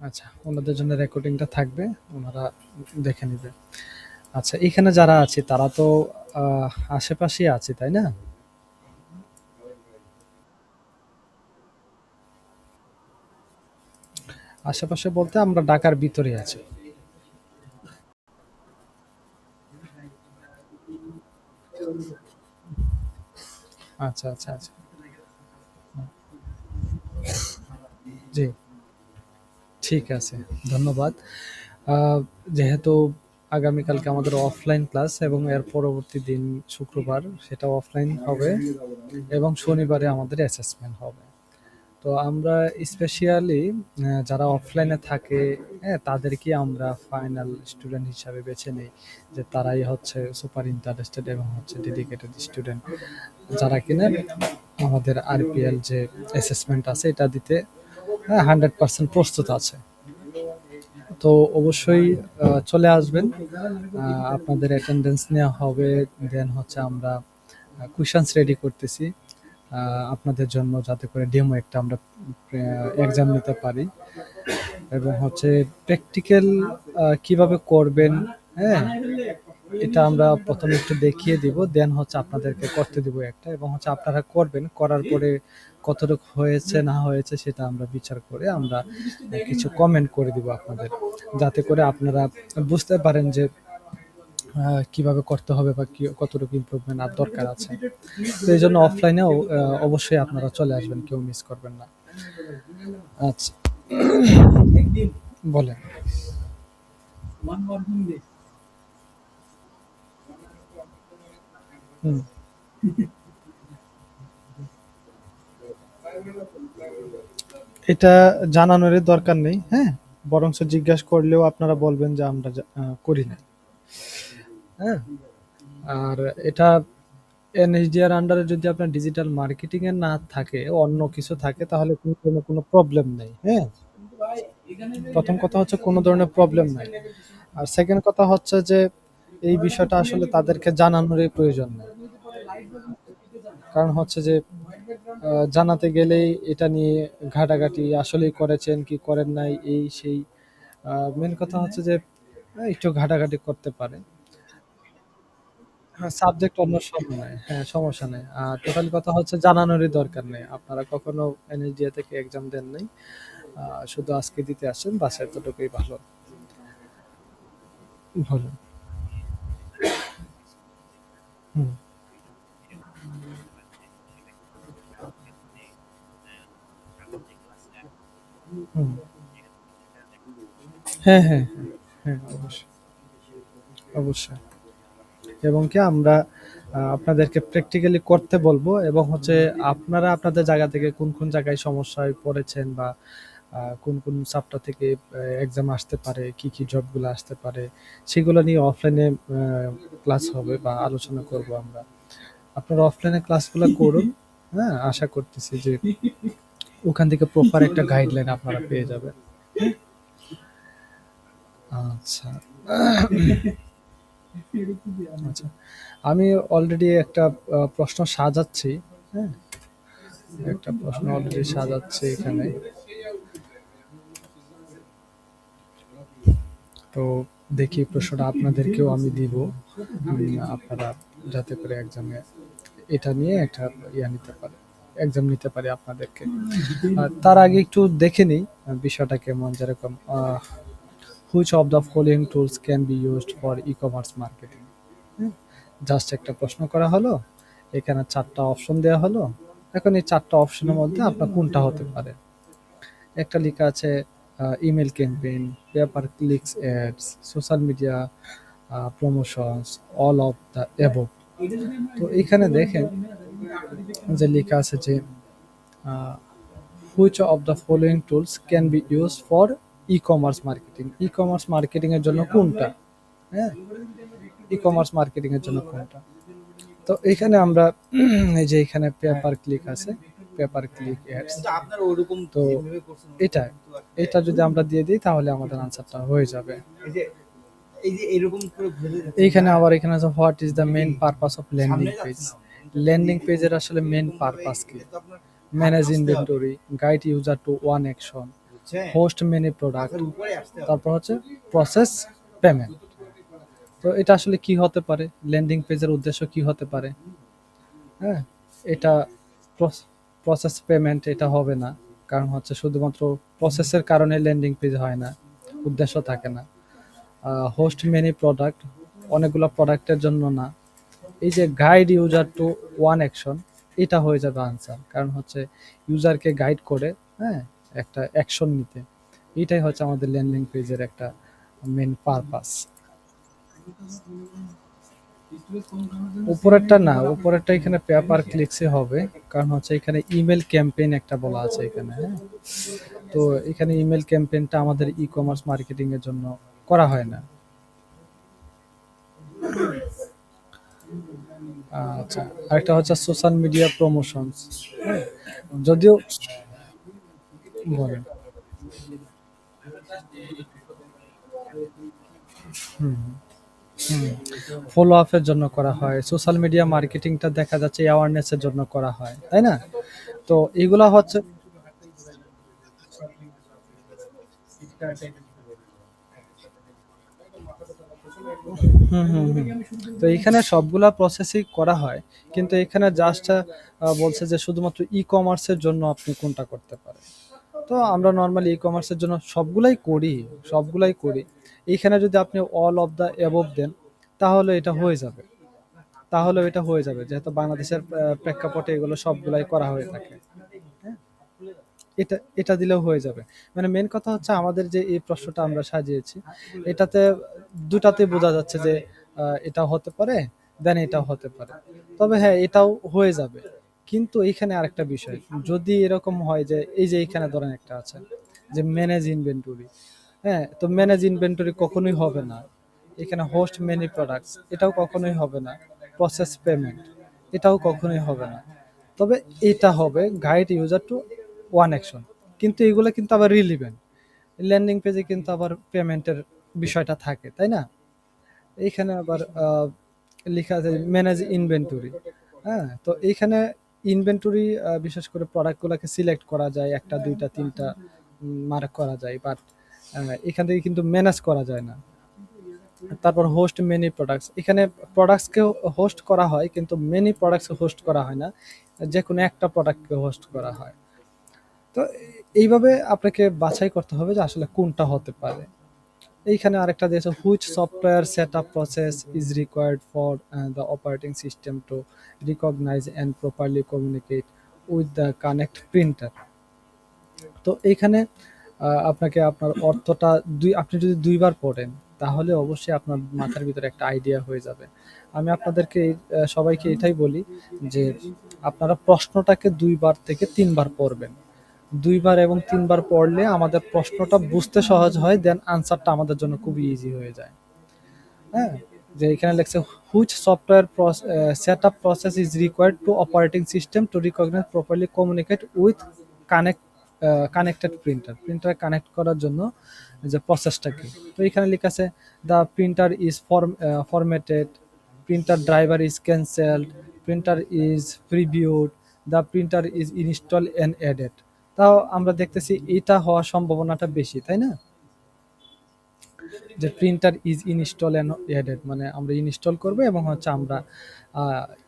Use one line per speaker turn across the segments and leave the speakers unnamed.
আচ্ছা, ওনাদের জন্য রেকর্ডিংটা থাকবে। ওনারা দেখে নিবে। আচ্ছা, এখানে যারা আছে তারা তো আহ, আশেপাশেই আছে, তাই না? আশেপাশে বলতে আমরা ঢাকার ভিতরে আছি। আচ্ছা, আচ্ছা, আচ্ছা। জি, ঠিক আছে। ধন্যবাদ। আহ, যেহেতু আগামীকালকে আমাদের অফলাইন ক্লাস এবং এর পরবর্তী দিন শুক্রবার সেটা অফলাইন হবে এবং শনিবারে আমাদের অ্যাসেসমেন্ট হবে। তো আমরা স্পেশালি যারা অফলাইনে থাকে, হ্যাঁ, তাদেরকে আমরা ফাইনাল স্টুডেন্ট হিসাবে বেছে নিই, যে তারাই হচ্ছে সুপার ইন্টারেস্টেড এবং হচ্ছে ডেডিকেটেড স্টুডেন্ট, যারা কিনা আমাদের আরপিএল যে অ্যাসেসমেন্ট আছে এটা দিতে 100% প্রস্তুত আছে। তো অবশ্যই চলে আসবেন। আপনাদের অ্যাটেন্ডেন্স নেওয়া হবে। দেন হচ্ছে আমরা কুয়েশনস রেডি করতেছি আপনাদের জন্য, যাতে করে ডেমো একটা আমরা এক্সাম নিতে পারি এবং হচ্ছে প্র্যাকটিক্যাল কিভাবে করবেন, হ্যাঁ, এটা আমরা প্রথমে একটু দেখিয়ে দিব। দেন হচ্ছে আপনাদেরকে করতে দিব একটা, এবং হচ্ছে আপনারা করবেন, করার পরে কতটুকু হয়েছে না হয়েছে সেটা আমরা বিচার করে আমরা কিছু কমেন্ট করে দিব আপনাদের, যাতে করে আপনারা বুঝতে পারেন যে কিভাবে করতে হবে বা কতটুকু ইমপ্রুভমেন্ট আর দরকার আছে। তো এই জন্য অফলাইনেও অবশ্যই আপনারা চলে আসবেন, কেউ মিস করবেন না। আচ্ছা, বলেন। হুম। এটা জানানোর দরকার নেই, হ্যাঁ, বরঞ্চ জিজ্ঞাসা করলেও আপনারা বলবেন যে আমরা করি না, হ্যাঁ। আর এটা এনএসডিআর আন্ডারে যদি আপনার ডিজিটাল মার্কেটিং এর না থাকে, অন্য কিছু থাকে, তাহলে কোনো প্রবলেম নেই, হ্যাঁ। প্রথম কথা হচ্ছে কোনো ধরনের প্রবলেম নাই। আর সেকেন্ড কথা হচ্ছে যে এই বিষয়টা আসলে তাদেরকে জানানোরই প্রয়োজন নেই। কারণ হচ্ছে যে জানাতে গেলেই এটা নিয়ে ঘাটাঘাটি, আসলেই করেছেন কি করেন নাই এই সেই। মেন কথা হচ্ছে যে একটু ঘাটাঘাটি করতে পারে। হ্যাঁ, সাবজেক্ট অন্য সময়, হ্যাঁ, সমস্যা নেই। আর টোটালি কথা হচ্ছে জানানোরই দরকার নেই। আপনারা কখনো এনএসডিএ থেকে এক্সাম দেন নাই। শুধু আজকে দিতে আসছেন, বাস এতটুকুই ভালো। বলুন। হুম, হুম। হ্যাঁ, হ্যাঁ, হ্যাঁ, হ্যাঁ, অবশ্যই, অবশ্যই। এবং কি আমরা আপনাদেরকে প্র্যাকটিক্যালি করতে বলবো, এবং হচ্ছে আপনারা আপনাদের জায়গা থেকে কোন কোন জায়গায় সমস্যায় পড়েছেন, বা কোন কোন চ্যাপ্টার থেকে এক্সাম আসতে পারে, কি কি জবগুলো আসতে পারে, সেগুলো নিয়ে অফলাইনে ক্লাস হবে বা আলোচনা করব আমরা। আপনারা অফলাইনে ক্লাসগুলো করুন। হ্যাঁ, আশা করতেছি যে ওখান থেকে প্রপার একটা গাইডলাইন আপনারা পেয়ে যাবেন। আচ্ছা, আচ্ছা, আমি অলরেডি একটা প্রশ্ন সাজাচ্ছি। হ্যাঁ, একটা প্রশ্ন অলরেডি সাজাচ্ছি এখানে। তো দেখি প্রশ্নটা আপনাদেরকেও আমি দিব। আপনারা যাতে করে এক্সামে এটা নিয়ে একটা নিতে পারে, এক্সাম নিতে পারে আপনাদেরকে। তার আগে একটু দেখে নিই বিষয়টা কেমন, যেরকম which of the following tools can be used for e commerce marketing. Just একটা প্রশ্ন করা হলো, এখানে 4টা অপশন দেওয়া হলো। এখন এই 4টা অপশনের মধ্যে আপনার কোনটা হতে পারে। একটা লেখা আছে email campaign, paper clicks ads, social media promotions, all of the above. তো এখানে দেখেন যে লেখা আছে যে which of the following tools can be use for e commerce marketing. E commerce marketing এর জন্য কোনটা, হ্যাঁ, ই কমার্স মার্কেটিং এর জন্য কোনটা। তো এখানে আমরা এই যে এখানে পেপার ক্লিক আছে, পেপার ক্লিক অ্যাডস, তো এটা এটা যদি আমরা দিয়ে দিই তাহলে আমাদের আনসারটা হয়ে যাবে। এইখানে আবার এখানে আছে what is the main purpose of landing page. Landing পেজের আসলে মেইন পারপাস কি? Manage inventory, guide user to one action, host many product, তারপর হচ্ছে প্রসেস পেমেন্ট। তো এটা আসলে কি হতে পারে, ল্যান্ডিং পেজের উদ্দেশ্য কি হতে পারে? হ্যাঁ, এটা প্রসেস পেমেন্ট এটা হবে না, কারণ হচ্ছে শুধুমাত্র প্রসেসের কারণে ল্যান্ডিং পেজ হয় না, উদ্দেশ্য থাকে না। হোস্ট মেনি প্রোডাক্ট, অনেকগুলো প্রোডাক্টের জন্য না। এই যে guide user to one action, এটা হয়ে যাবে আনসার, কারণ হচ্ছে ইউজারকে গাইড করে, হ্যাঁ, একটা অ্যাকশন নিতে। এটাই হচ্ছে আমাদের ল্যান্ডিং পেজের একটা মেন পারপাস। উপরেরটা না, উপরেরটা এখানে পেপার ক্লিকসে হবে, কারণ হচ্ছে এখানে ইমেল ক্যাম্পেইন একটা বলা আছে এখানে, হ্যাঁ। তো এখানে ইমেল ক্যাম্পেইনটা আমাদের ই কমার্স মার্কেটিং এর জন্য করা হয় না। আচ্ছা, আরেকটা হচ্ছে সোশ্যাল মিডিয়া প্রমোশনস, হ্যাঁ, যদিও বলেন। হুম, ফলো আপের জন্য করা হয়, সোশ্যাল মিডিয়া মার্কেটিংটা দেখা যাচ্ছে অ্যাওয়ারনেসের জন্য করা হয়, তাই না? তো এগুলা হচ্ছে, হুম, হুম, হুম। তো এখানে সবগুলা প্রসেসই করা হয়, কিন্তু এখানে জাস্ট বলছে যে শুধুমাত্র ই কমার্সের জন্য আপনি কোনটা করতে পারেন। তো আমরা নর্মালি ই কমার্সের জন্য সবগুলাই করি, সবগুলাই করি। এইখানে যদি আপনি অল অফ দ্য অ্যাবভ দেন, তাহলে এটা হয়ে যাবে, তাহলে এটা হয়ে যাবে, যেহেতু বাংলাদেশের প্রেক্ষাপটে এগুলো সবগুলাই করা হয়ে থাকে। হ্যাঁ, এটা এটা দিলেও হয়ে যাবে। মানে মেন কথা হচ্ছে আমাদের যে এই প্রশ্নটা আমরা সাজিয়েছি, এটাতে দুটাতে বোঝা যাচ্ছে যে এটাও হতে পারে, দেন এটাও হতে পারে। তবে হ্যাঁ, এটাও হয়ে যাবে। কিন্তু এইখানে আরেকটা বিষয়, যদি এরকম হয় যে এই যে এইখানে ধরেন একটা আছে যে ম্যানেজ ইনভেন্টরি, হ্যাঁ, তো ম্যানেজ ইনভেন্টরি কখনোই হবে না। এখানে হোস্ট মেনি প্রোডাক্টস, এটাও কখনোই হবে না। প্রসেস পেমেন্ট, এটাও কখনোই হবে না। তবে এটা হবে guide user to one action. কিন্তু এগুলো কিন্তু আবার রিলিভেন্ট, ল্যান্ডিং পেজে কিন্তু আবার পেমেন্টের বিষয়টা থাকে, তাই না? এইখানে আবার লেখা আছে ম্যানেজ ইনভেন্টরি। হ্যাঁ, তো এইখানে ইনভেন্টরি বিশেষ করে প্রোডাক্টগুলোকে সিলেক্ট করা যায়, একটা দুইটা তিনটা মার্ক করা যায়, বাট এখান থেকে কিন্তু ম্যানেজ করা যায় না। তারপর হোস্ট মেনি প্রোডাক্টস, এখানে প্রোডাক্টসকে হোস্ট করা হয়, কিন্তু মেনি প্রোডাক্টস হোস্ট করা হয় না, যে কোনো একটা প্রোডাক্টকে হোস্ট করা হয়। তো এইভাবে আপনাকে বাছাই করতে হবে যে আসলে কোনটা হতে পারে। এইখানে আরেকটা দিয়েছে which software set up process is required for the operating system to recognize and properly communicate with the connect printer. তো এইখানে আপনাকে আপনার অর্থটা আপনি যদি দুইবার পড়েন, তাহলে অবশ্যই আপনার মাথার ভিতরে একটা আইডিয়া হয়ে যাবে। আমি আপনাদেরকে সবাইকে এটাই বলি যে আপনারা প্রশ্নটাকে ২ বার থেকে ৩ বার পড়বেন। ২ বার এবং ৩ বার পড়লে আমাদের প্রশ্নটা বুঝতে সহজ হয়, দেন আনসারটা আমাদের জন্য খুবই ইজি হয়ে যায়। হ্যাঁ? যে এখানে লেখছে which software setup process is required to operating system to recognise properly communicate with connect connected printer. Printer connect করার জন্য যে প্রসেসটা কি? তো এখানে লেখা আছে the printer is formatted, printer driver is cancelled, printer is previewed, the printer is install and added. তাও আমরা দেখতেছি এটা হওয়ার সম্ভাবনাটা বেশি, তাই না? যে printer is install and added, মানে আমরা ইনস্টল করব এবং হচ্ছে আমরা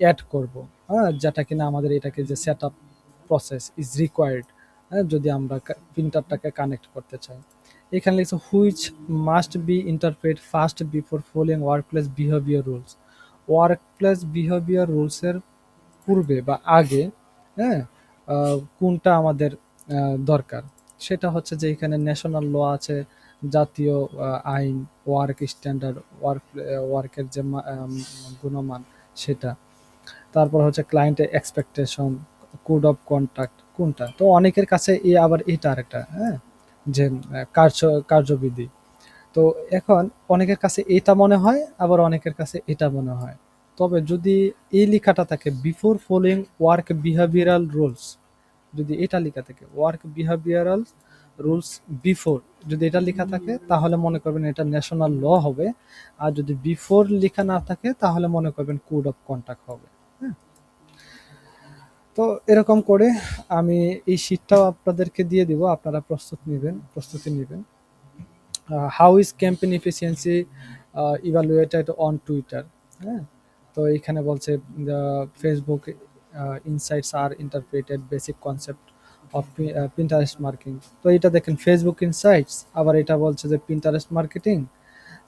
অ্যাড করব, হ্যাঁ, যেটা কিনা আমাদের এটাকে যে set up process is required, হ্যাঁ, যদি আমরা প্রিন্টারটাকে কানেক্ট করতে চাই। এখানে লিখছে which must be interpret first before following workplace behaviour rules. Workplace behaviour রুলসের পূর্বে বা আগে, হ্যাঁ, কোনটা আমাদের দরকার, সেটা হচ্ছে যে এখানে ন্যাশনাল ল আছে, জাতীয় আইন, ওয়ার্ক স্ট্যান্ডার্ড, ওয়ার্কের যে গুণমান সেটা। তারপর হচ্ছে ক্লায়েন্টের এক্সপেকটেশন, কোড অফ কন্ডাক্ট কোনটা। তো অনেকের কাছে আবার এটা আরেকটা, হ্যাঁ, যে কার্যবিধি। তো এখন অনেকের কাছে এটা মনে হয়, আবার অনেকের কাছে এটা মনে হয়। তবে যদি এই লেখাটা থাকে before following work behavioural rules, যদি এটা লেখা থাকে ওয়ার্ক বিহেভিয়ারাল রুলস বিফোর, যদি এটা লেখা থাকে তাহলে মনে করবেন এটা ন্যাশনাল ল হবে। আর যদি বিফোর লেখা না থাকে তাহলে মনে করবেন কোড অফ কন্ডাক্ট হবে। হ্যাঁ, তো এরকম করে আমি এই শীটটাও আপনাদেরকে দিয়ে দিব, আপনারা প্রস্তুতি নেবেন। How is campaign efficiency evaluated on Twitter. হ্যাঁ, তো এখানে বলছে Facebook insights are interpreted basic concept of Pinterest marketing. তো এটা দেখেন ফেসবুক ইনসাইটস, আবার এটা বলছে যে পিন্টারেস্ট মার্কেটিং।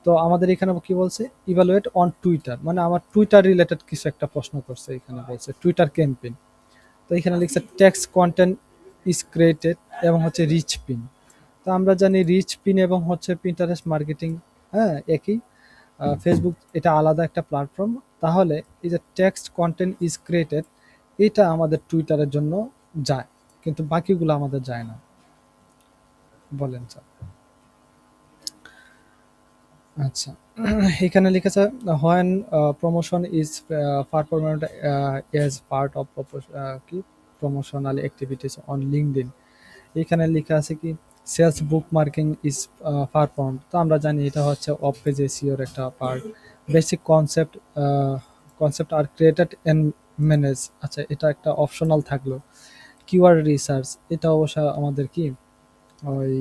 তো আমাদের এখানে কি বলছে, ইভালুয়েট অন টুইটার, মানে আমার টুইটার রিলেটেড কিছু একটা প্রশ্ন করছে, এখানে বলছে টুইটার ক্যাম্পেইন। তো এখানে লিখছে টেক্সট কন্টেন্ট ইজ ক্রিয়েটেড এবং হচ্ছে রিচ পিন। তো আমরা জানি রিচ পিন এবং হচ্ছে পিন্টারেস্ট মার্কেটিং, হ্যাঁ, একই। ফেসবুক এটা আলাদা একটা প্ল্যাটফর্ম। তাহলে এই যে টেক্সট কন্টেন্ট ইজ ক্রিয়েটেড, এটা আমাদের টুইটারের জন্য যায়, কিন্তু বাকিগুলো আমাদের যায় না। বলেন স্যার। আচ্ছা, এখানে লিখেছে when promotion is performed as part of key promotional activities on LinkedIn. এখানে লেখা আছে কি sales bookmarking is perform. তো আমরা জানি এটা হচ্ছে অফ পেজ এসইওর একটা পার্ট। Basic concept are created and manage. আচ্ছা, এটা একটা অপশনাল থাকলো। কিওয়ার্ড রিসার্চ, এটা অবশ্য আমাদের কি ওই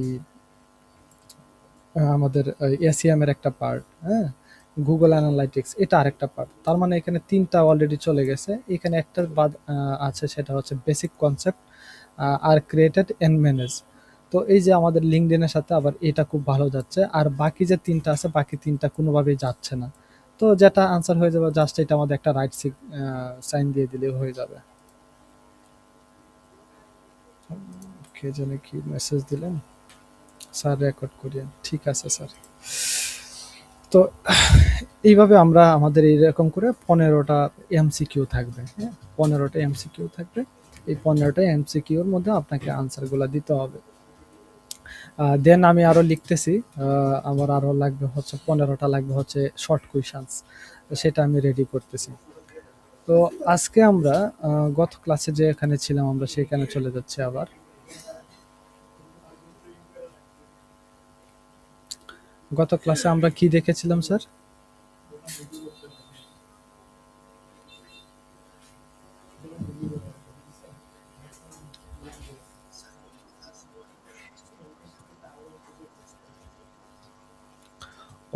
আমাদের এসিএম এর একটা পার্ট। হ্যাঁ, গুগল অ্যানালাইটিক্স এটা আরেকটা পার্ট। তার মানে এখানে তিনটা অলরেডি চলে গেছে, এখানে একটা বাদ আছে, সেটা হচ্ছে basic concept are created and manage. তো এই যে আমাদের লিঙ্কডইনের সাথে আবার এটা খুব ভালো যাচ্ছে, আর বাকি যে তিনটা আছে বাকি তিনটা কোনোভাবেই যাচ্ছে না। তো যেটা আনসার হয়ে যাবে, জাস্ট এটা আমাদের একটা রাইট সাইন দিয়ে দিলে হয়ে যাবে। কে জানে কি মেসেজ দিলেন, স্যার রেকর্ড করিয়েন, ঠিক আছে স্যার। তো এইভাবে আমরা আমাদের এইরকম করে 15টা এমসিকিউ থাকবে। হ্যাঁ, 15টা এমসিকিউ থাকবে। এই 15টা এমসিকিউর মধ্যে আপনাকে আনসারগুলো দিতে হবে। দেন আমি আরো লিখতেছি, আমার আরো লাগবে হচ্ছে 15টা লাগবে হচ্ছে শর্ট কুয়েশনস। সেটা আমি রেডি করতেছি। তো আজকে আমরা গত ক্লাসে যে এখানে ছিলাম আমরা সেখানে চলে যাচ্ছি আবার। গত ক্লাসে আমরা কি দেখেছিলাম স্যার?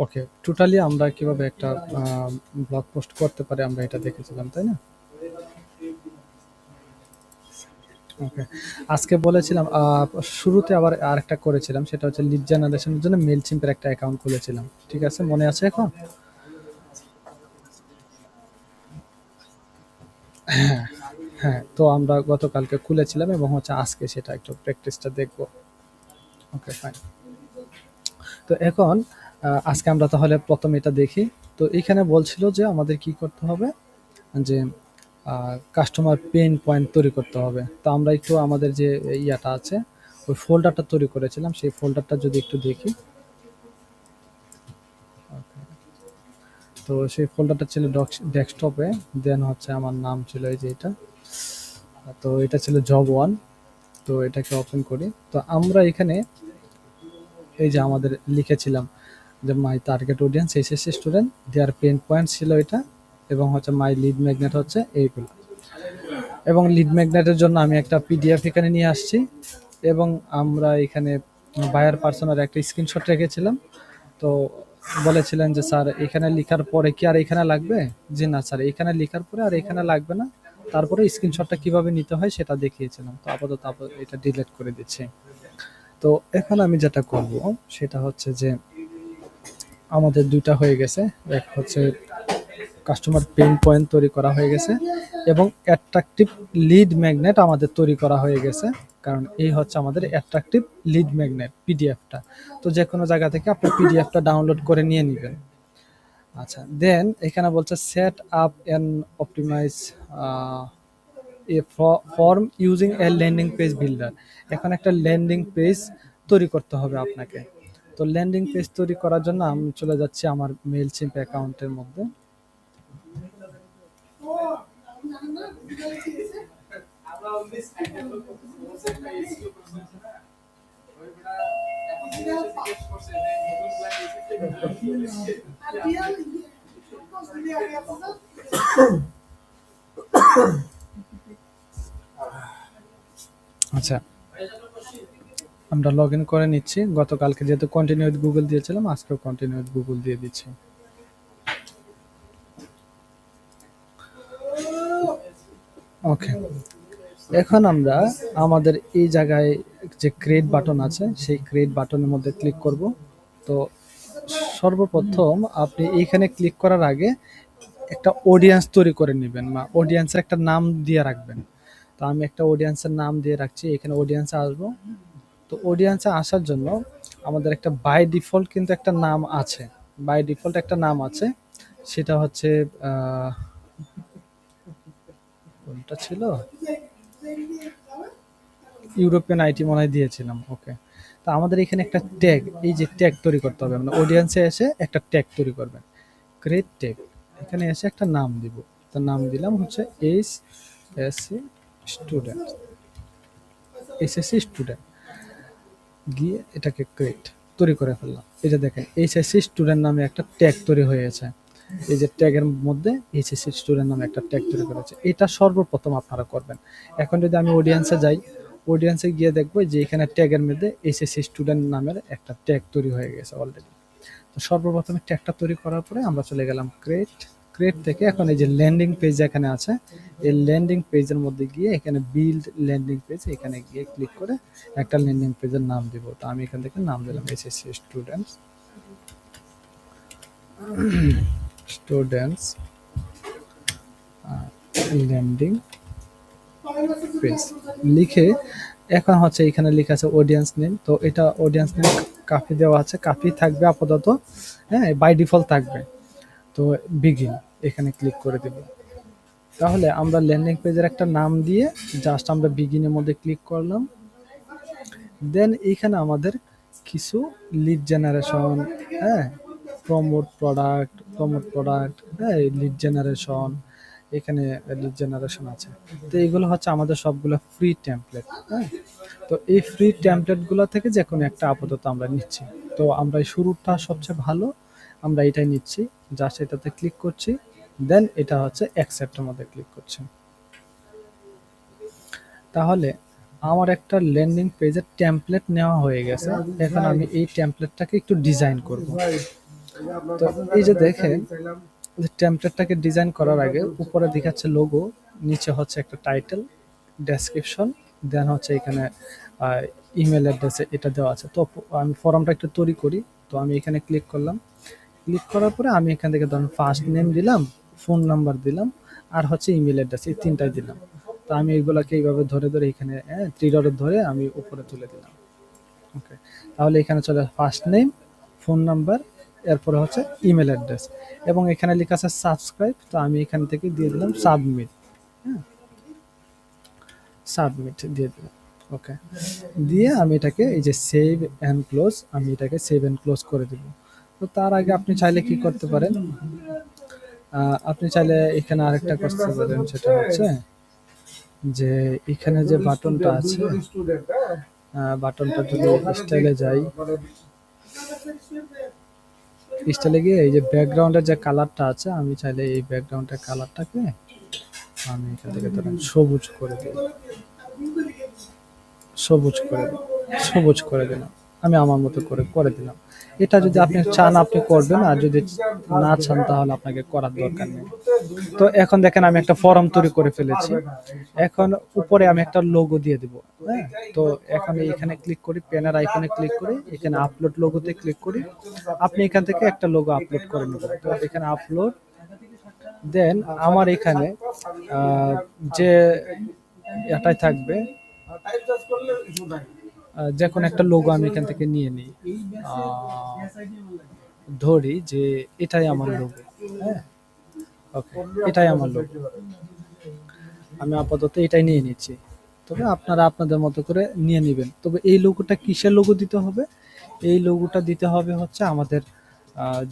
ওকে, টোটালি আমরা কিভাবে একটা ব্লগ পোস্ট করতে পারি আমরা এটা দেখেছিলাম, তাই না? ওকে, আজকে বলেছিলাম শুরুতে আবার আরেকটা করেছিলাম, সেটা হচ্ছে লিড জেনারেশনের জন্য মেইলচিম্পের একটা অ্যাকাউন্ট খুলেছিলাম। ঠিক আছে, মনে আছে এখন? হ্যাঁ, তো আমরা গতকালকে খুলেছিলাম এবং হচ্ছে আজকে সেটা একটু প্র্যাকটিসটা দেখব। ওকে, ফাইন। তো এখন আজকে আমরা তাহলে প্রথমে এটা দেখি। তো এখানে বলছিল যে আমাদের কি করতে হবে, যে কাস্টমার পেইন পয়েন্ট তৈরি করতে হবে। তো আমরা একটু আমাদের যে ইয়াটা আছে, ওই ফোল্ডারটা তৈরি করেছিলাম, সেই ফোল্ডারটা যদি একটু দেখি। তো সেই ফোল্ডারটা ছিল ডেস্কটপে। দেন হচ্ছে আমার নাম ছিল এই যে এটা। তো এটা ছিল জব ওয়ান। তো এটাকে ওপেন করি। তো আমরা এখানে এই যে আমাদের লিখেছিলাম যে my target audience SSC student, their pain point ছিল এটা, এবং হচ্ছে মাই লিড ম্যাগনেট হচ্ছে এইগুলো। এবং লিড ম্যাগনেটের জন্য আমি একটা পিডিএফ এখানে নিয়ে আসছি, এবং আমরা এখানে বায়ার পার্সনের একটা স্ক্রিনশট রেখেছিলাম। তো বলেছিলেন যে স্যার এখানে লেখার পরে কি আর এখানে লাগবে? জি না স্যার, এখানে লেখার পরে আর এখানে লাগবে না। তারপরে স্ক্রিনশটটা কিভাবে নিতে হয় সেটা দেখিয়েছিলাম। তো আপাতত এটা ডিলিট করে দিচ্ছি। তো এখন আমি যেটা করব সেটা হচ্ছে যে আমাদের ২টা হয়ে গেছে। এক হচ্ছে কাস্টমার পেইন পয়েন্ট তৈরি করা হয়ে গেছে, এবং অ্যাট্রাকটিভ লিড ম্যাগনেট আমাদের তৈরি করা হয়ে গেছে। কারণ এই হচ্ছে আমাদের অ্যাট্রাকটিভ লিড ম্যাগনেট পিডিএফটা। তো যে কোনো জায়গা থেকে আপনি পিডিএফটা ডাউনলোড করে নিয়ে নেবেন। আচ্ছা, দেন এখানে বলছে set up and optimize a form using a landing page builder. এখন একটা ল্যান্ডিং পেজ তৈরি করতে হবে আপনাকে। তো ল্যান্ডিং পেজ তৈরি করার জন্য আমি চলে যাচ্ছি আমার মেইলচিম্প অ্যাকাউন্টের মধ্যে। আচ্ছা, আমরা লগ ইন করে নিচ্ছি। গতকালকে যেহেতু কন্টিনিউ উইথ গুগল দিয়েছিলাম, আজকেও কন্টিনিউ উইথ গুগল দিয়ে দিচ্ছি। ওকে, এখন আমরা আমাদের এই জায়গায় যে ক্রিয়েট বাটন আছে সেই ক্রিয়েট বাটনের মধ্যে ক্লিক করব। তো সর্বপ্রথম আপনি এইখানে ক্লিক করার আগে একটা অডিয়েন্স তৈরি করে নেবেন বা অডিয়েন্সের একটা নাম দিয়ে রাখবেন। তো আমি একটা অডিয়েন্সের নাম দিয়ে রাখছি, এখানে অডিয়েন্সে আসবো। তো অডিয়েন্সে আসার জন্য আমাদের একটা বাই ডিফল্ট কিন্তু একটা নাম আছে, বাই ডিফল্ট একটা নাম আছে, সেটা হচ্ছে কোনটা ছিল, ইউরোপিয়ান আইটি মনে হয় দিয়েছিলাম। ওকে, তো আমাদের এখানে একটা ট্যাগ, এই যে ট্যাগ তৈরি করতে হবে, মানে অডিয়েন্সে এসে একটা ট্যাগ তৈরি করবেন, ক্রিয়েট ট্যাগ। এখানে এসে একটা নাম দিব, তার নাম দিলাম হচ্ছে এইচএসসি স্টুডেন্ট, এইচএসসি স্টুডেন্ট। গিয়ে এটাকে ক্রিয়েট তৈরি করে ফেললাম। এই যে দেখেন এইচএসসি স্টুডেন্ট নামে একটা ট্যাগ তৈরি হয়েছে। এই যে ট্যাগের মধ্যে এইচএসসি স্টুডেন্ট নামে একটা ট্যাগ তৈরি করেছে, এটা সর্বপ্রথম আপনারা করবেন। এখন যদি আমি অডিয়েন্সে যাই, অডিয়েন্সে গিয়ে দেখবো যে এখানে ট্যাগের মধ্যে এইচএসসি স্টুডেন্ট নামের একটা ট্যাগ তৈরি হয়ে গেছে অলরেডি। তো সর্বপ্রথমে ট্যাগটা তৈরি করার পরে আমরা চলে গেলাম ক্রিয়েট। ক্রিয়েট থেকে এখন এই যে ল্যান্ডিং পেজ এখানে আছে, এই ল্যান্ডিং পেজের মধ্যে গিয়ে এখানে বিল্ড ল্যান্ডিং পেজ, এখানে গিয়ে ক্লিক করে একটা ল্যান্ডিং পেজের নাম দিব। তো আমি এখান থেকে নাম দিলাম SSC students, students landing page লিখে এখন হচ্ছে এখানে লেখা আছে অডিয়েন্স নেম। তো এটা অডিয়েন্স নেম কাফি দেওয়া আছে, কাফি থাকবে আপাতত, হ্যাঁ বাই ডিফল্ট থাকবে। তো বিগিন এখানে ক্লিক করে দেব। তাহলে আমরা ল্যান্ডিং পেজের একটা নাম দিয়ে জাস্ট আমরা বিগিনের মধ্যে ক্লিক করলাম। দেন এইখানে আমাদের কিছু লিড জেনারেশন, হ্যাঁ প্রমোট প্রোডাক্ট, হ্যাঁ লিড জেনারেশন, এখানে লিড জেনারেশন আছে। তো এইগুলো হচ্ছে আমাদের সবগুলো ফ্রি টেমপ্লেট। হ্যাঁ, তো এই ফ্রি টেমপ্লেটগুলো থেকে যে কোনো একটা আপাতত আমরা নিচ্ছি। তো আমরা এই শুরুটা সবচেয়ে ভালো, আমরা এটাই নিচ্ছি। জাস্ট এটাতে ক্লিক করছি, দেন এটা হচ্ছে অ্যাকসেপ্টের মধ্যে ক্লিক করছি। তাহলে আমার একটা ল্যান্ডিং পেজের টেমপ্লেট নেওয়া হয়ে গেছে। এখন আমি এই টেমপ্লেটটাকে একটু ডিজাইন করব। তো এই যে দেখেন, যে টেমপ্লেটটাকে ডিজাইন করার আগে উপরে দেখাচ্ছে লোগো, নিচে হচ্ছে একটা টাইটেল, ডেসক্রিপশন, দেন হচ্ছে এখানে ইমেল অ্যাড্রেসে এটা দেওয়া আছে। তো আমি ফর্মটা একটু তৈরি করি। তো আমি এখানে ক্লিক করলাম, ক্লিক করার পরে আমি এখান থেকে ধরুন ফার্স্ট নেম দিলাম, ফোন নাম্বার দিলাম, আর হচ্ছে ইমেল অ্যাড্রেস, এই তিনটাই দিলাম। তো আমি এগুলাকে এইভাবে ধরে ধরে এখানে থ্রি ডট ধরে আমি উপরে তুলে দিলাম। ওকে, তাহলে এখানে চলে ফার্স্ট নেম, ফোন নাম্বার, এরপরে হচ্ছে ইমেল অ্যাড্রেস, এবং এখানে লেখা আছে সাবস্ক্রাইব। তো আমি এখান থেকে দিয়ে দিলাম সাবমিট। হ্যাঁ, সাবমিট দিয়ে দিলাম। ওকে, দিয়ে আমি এটাকে এই যে সেভ অ্যান্ড ক্লোজ, আমি এটাকে সেভ অ্যান্ড ক্লোজ করে দিব। তো তার আগে আপনি চাইলে কি করতে পারেন, আপনি চাইলে এখানে আরেকটা করতে পারেন, সেটা হচ্ছে যে এখানে যে বাটনটা আছে, বাটনটা যদি স্টাইলে যাই, স্টাইলে গিয়ে এই যে ব্যাকগ্রাউন্ডের যে কালারটা আছে, আমি চাইলে এই ব্যাকগ্রাউন্ডের কালারটাকে আমি এখান থেকে ধরেন সবুজ করে দিই, সবুজ করে দিই, সবুজ করে দিলাম। আমি আমার মতো করে করে দিলাম। এটা যদি আপনি চান আপনি করবেন, আর যদি না চান তাহলে আপনাকে করার দরকার নেই। তো এখন দেখেন আমি একটা ফর্ম তৈরি করে ফেলেছি। এখন উপরে আমি একটা লোগো দিয়ে দিব। হ্যাঁ, তো এখন এখানে ক্লিক করি, পেনের আইকনে ক্লিক করি, এখানে আপলোড লোগোতে ক্লিক করি। আপনি এখান থেকে একটা লোগো আপলোড করে নেবেন। তো এখানে আপলোড, দেন আমার এখানে যে এটাই থাকবে, যে কোনো একটা লোগো আমি এখান থেকে নিয়ে নিই, ধরি যে এটাই আমার লোগো। হ্যাঁ, ওকে, এটাই আমার লোগো, আমি আপাতত এটাই নিয়ে নিচ্ছি। তবে আপনারা আপনাদের মতো করে নিয়ে নেবেন। তবে এই লোগোটা কিসের লোগো দিতে হবে, এই লোগোটা দিতে হবে হচ্ছে আমাদের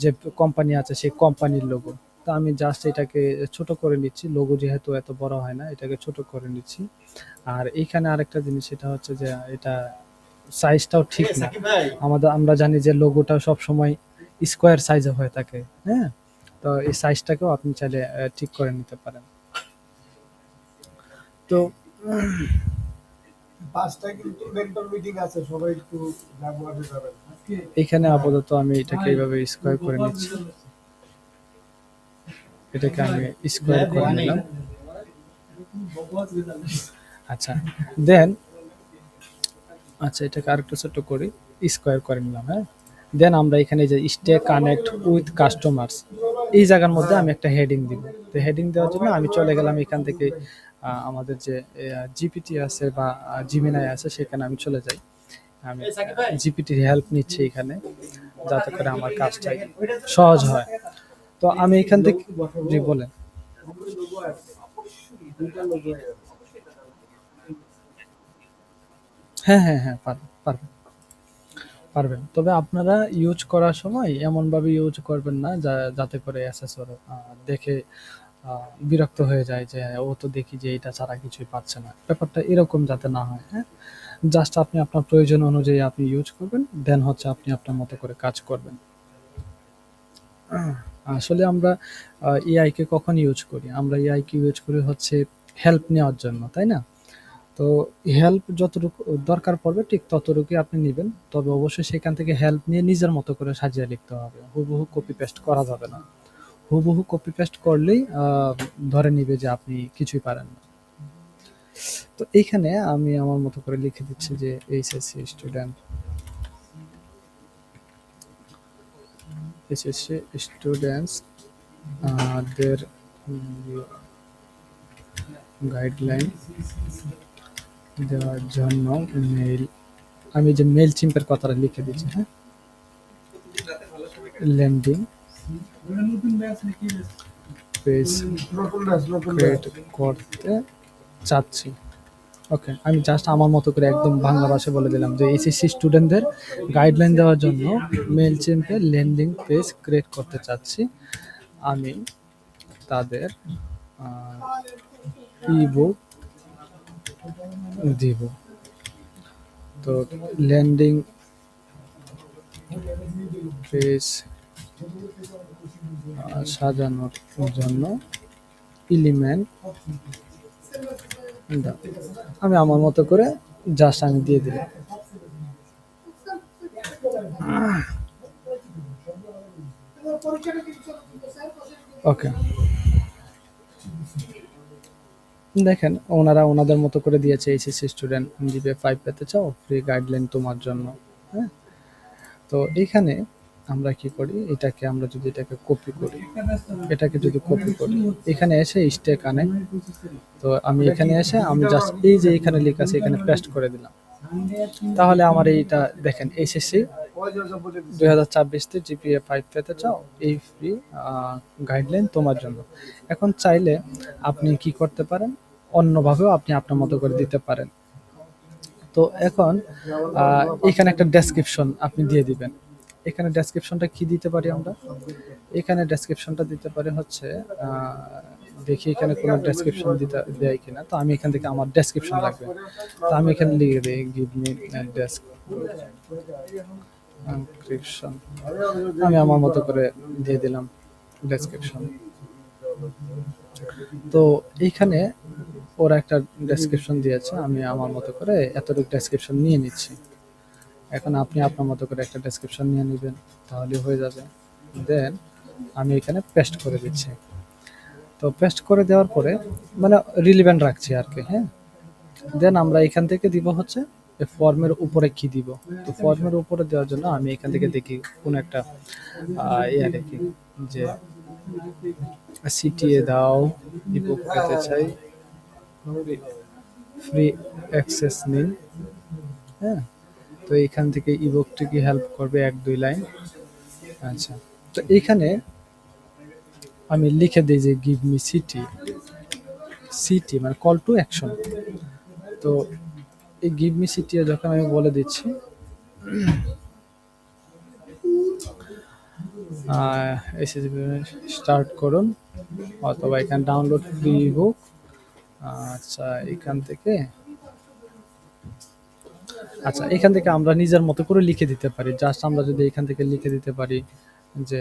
যে কোম্পানি আছে সেই কোম্পানির লোগো। তো আমি জাস্ট এটাকে ছোট করে নিচ্ছি, লোগো যেহেতু এত বড় হয় না, এটাকে ছোট করে নিচ্ছি। আর এইখানে আরেকটা জিনিস, সেটা হচ্ছে যে এটা সাইজটাও ঠিক না। আমরা জানি যে লোগোটা সব সময় স্কোয়ার সাইজে হয়ে থাকে। হ্যাঁ, তো এই সাইজটাকেও আপনি চাইলে ঠিক করে নিতে পারেন। তো
5টায় কিন্তু মেন্টর মিটিং আছে, সবাই একটু ব্যবহারে যাবেন।
এখানে আপাতত আমি এটাকে এইভাবে স্কোয়ার করে নিচ্ছি, এটাকে আমি স্কোয়ার করে নিলাম। আচ্ছা, দেন আচ্ছা এটাকে আরেকটু ছোট করি, স্কোয়ার করে নিলাম। হ্যাঁ, দেন আমরা এখানে যে স্টে কানেক্ট উইথ কাস্টমার্স, এই জায়গার মধ্যে আমি একটা হেডিং দিব। তো হেডিং দেওয়ার জন্য আমি চলে গেলাম এখান থেকে আমাদের যে জিপিটি আছে বা জিমিনাই আছে, সেখানে আমি চলে যাই। আমি জিপিটির হেল্প নিচ্ছি এখানে, যাতে করে আমার কাজটা সহজ হয়। তো আমি এখান থেকে, জি বলেন। হ্যাঁ হ্যাঁ হ্যাঁ, পারবেন পারবেন পারবেন। তবে আপনারা ইউজ করার সময় এমনভাবে ইউজ করবেন না যাতে করে অ্যাসেসর দেখে বিরক্ত হয়ে যায় যে ও তো দেখি যে এটা ছাড়া কিছুই পাচ্ছে না। ব্যাপারটা এরকম যাতে না হয়, হ্যাঁ? জাস্ট আপনি আপনার প্রয়োজন অনুযায়ী আপনি ইউজ করবেন, দেন হচ্ছে আপনি আপনার মতো করে কাজ করবেন। আসলে আমরা এআই কে কখন ইউজ করি? আমরা এআই কে ইউজ করি হচ্ছে হেল্প নেওয়ার জন্য, তাই না? তো হেল্প যতটুকু দরকার পড়বে ঠিক ততটুকুই আপনি নিবেন। তবে অবশ্যই সেখান থেকে হেল্প নিয়ে নিজের মতো করে সাজিয়ে লিখতে হবে। হুবহু কপি পেস্ট করা যাবে না। হুবহু কপি পেস্ট করলেই ধরে নিবে যে আপনি কিছুই পারেন না। তো এইখানে আমি আমার মতো করে লিখে দিচ্ছি যে এইচএসসি স্টুডেন্ট, এইচএসসি স্টুডেন্টস দের গাইডলাইন দেওয়ার জন্য মেইল, আমি যে মেইল চিম্পের কথাটা লিখে দিচ্ছি। হ্যাঁ, ল্যান্ডিং পেজ ক্রিয়েট করতে চাচ্ছি। ওকে, আমি জাস্ট আমার মতো করে একদম বাংলা ভাষায় বলে দিলাম যে এইচএসসি স্টুডেন্টদের গাইডলাইন দেওয়ার জন্য মেইল চিম্পে ল্যান্ডিং পেজ ক্রিয়েট করতে চাচ্ছি। আমি তাদের ইবুক দিব। তো ল্যান্ডিং পেজ সাজানোর জন্য এলিমেন্ট দাও। আমি আমার মতো করে জাস্ট আমি দিয়ে দিলাম। ওকে, দেখেন ওনারা ওনাদের মতো করে দিয়েছে, এইচএসসি স্টুডেন্ট জিপিএ 5 পেতে চাও, ফ্রি গাইডলাইন তোমার জন্য। হ্যাঁ, তো এখানে আমরা কি করি, এটাকে আমরা যদি এটাকে কপি করি, এটাকে যদি কপি করি, এখানে এসে স্টে কানেক্ট, তো আমি এখানে এসে আমি জাস্ট এই যে এখানে লেখা আছে এখানে পেস্ট করে দিলাম। তাহলে আমার এইটা দেখেন, এইচএসসি 2024 জিপিএ 5 পেতে চাও, এই ফ্রি গাইডলাইন তোমার জন্য। এখন চাইলে আপনি কি করতে পারেন, অন্যভাবেও আপনি আপনার মতো করে দিতে পারেন। তো এখন এখানে একটা ডেসক্রিপশন আপনি দিয়ে দিবেন। এখানে ডেসক্রিপশনটা কি দিতে পারি আমরা? এখানে ডেসক্রিপশনটা দিতে পারি হচ্ছে দেখি এখানে কোনো ডেসক্রিপশন দিতে দেয় কিনা। তো আমি এখান থেকে আমার ডেসক্রিপশন লাগবে। তো আমি এখানে লিখে দিই গিভ মি ডেসক্রিপশন। আমি আমার মতো করে দিয়ে দিলাম ডেসক্রিপশন। তো এইখানে ওরা একটা ডেসক্রিপশন দিয়েছে, আমি আমার মতো করে এতটুকু ডেসক্রিপশন নিয়ে নিচ্ছি। এখন আপনি আপনার মতো করে একটা ডেসক্রিপশন নিয়ে নেবেন, তাহলে হয়ে যাবে। দেন আমি এখানে পেস্ট করে দিচ্ছি। তো পেস্ট করে দেওয়ার পরে মানে রিলিভেন্ট রাখছি আর কি। হ্যাঁ, দেন আমরা এখান থেকে দিব হচ্ছে ফর্মের উপরে কি দিব। তো ফর্মের উপরে দেওয়ার জন্য আমি এখান থেকে দেখি কোন একটা ইয়া দেখি যে সিটিএ দাও, ইবুক পেতে চাই, ফ্রি অ্যাক্সেস নিন। হ্যাঁ, তো এইখান থেকে ইবুকটি কি হেল্প করবে 1-2 লাইন। আচ্ছা, তো এইখানে আমি লিখে দিই যে গিভ মি সিটি, সিটি মানে কল টু অ্যাকশন। তো এই গিভ মি সিটি যখন আমি বলে দিচ্ছি, স্টার্ট করুন, অথবা এখানে ডাউনলোড ফ্রি বুক। আচ্ছা এখান থেকে, আচ্ছা এখান থেকে আমরা নিজের মতো করে লিখে দিতে পারি। জাস্ট আমরা যদি এখান থেকে লিখে দিতে পারি যে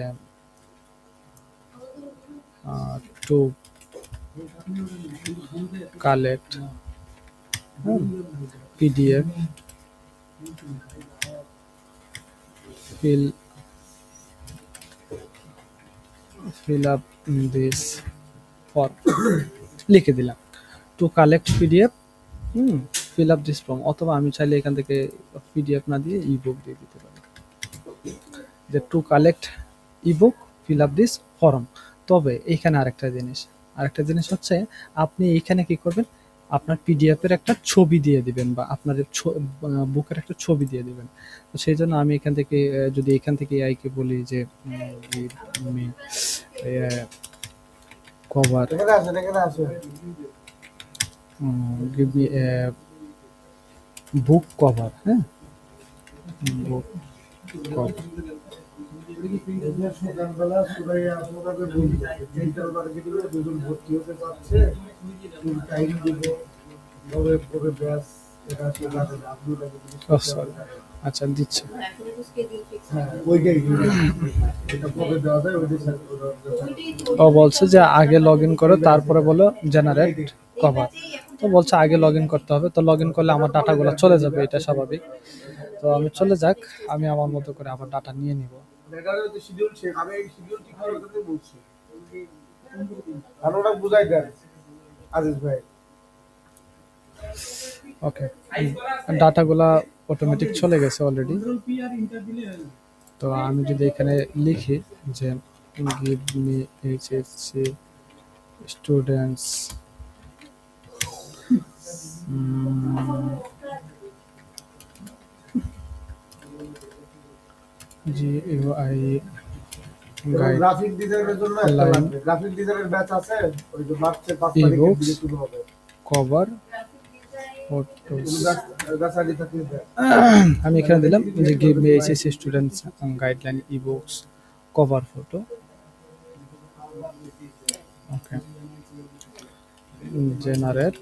to collect PDF fill up this form লিখে দিলাম to collect PDF fill up this form, অথবা আমি চাইলে এখান থেকে পিডিএফ না দিয়ে ইবুক দিয়ে দিতে পারি যে to collect ebook fill up this form. তবে এইখানে আরেকটা জিনিস হচ্ছে আপনি এইখানে কি করবেন, আপনার পিডিএফ এর একটা ছবি দিয়ে দিবেন বা আপনার বুকের একটা ছবি দিয়ে দিবেন। তো সেই জন্য আমি এখান থেকে যদি এখান থেকে এআই কে বলি যে কভার
এখানে আছে
give me a book cover, হ্যাঁ book cover।
এই যে সকালবেলা সুরাইয়া আপনাদের বলবো ডিজিটাল মার্কেটিং এ দুজন ভর্তি হতে চাচ্ছে, ফুল টাইম দিব, কবে কবে ব্যাস, এটা সেটা আপনি
ও সরি, আচ্ছা দিচ্ছি।
হ্যাঁ ওইটাই এটা কবে দেওয়া যায় ওইটাই স্যার
ও বলছে যে আগে লগ ইন করো তারপরে বলো জেনারেট কভার। তো বলছে আগে লগ ইন করতে হবে, তো লগ ইন করলে আমার ডাটাগুলো চলে যাবে, এটা স্বাভাবিক। তো আমি চলে যাক, আমি আমার মতো করে আবার ডাটা নিয়ে নিব।
এটার যে শিডিউল শেখ, আমি এই শিডিউল ঠিক করার কথা বলছি, ভালোটা বুঝাই দেন আজিজ ভাই।
ওকে, ডাটাগুলা অটোমেটিক চলে গেছে অলরেডি। তো আমি যদি এখানে লিখি যে give me HSC students GUI guide
graphic ডিজাইনের জন্য একটা
Line.
লাগবে, গ্রাফিক ডিজাইনের ব্যাচ আছে, ওই যে মার্চে 5 তারিখে
ebooks
দিয়ে শুরু হবে,
কভার ফটোস।
ব্যাচ আইডি থাকলে দেন।
আমি এখানে দিলাম যে give me HSC students guideline ebooks cover photo. Okay, generate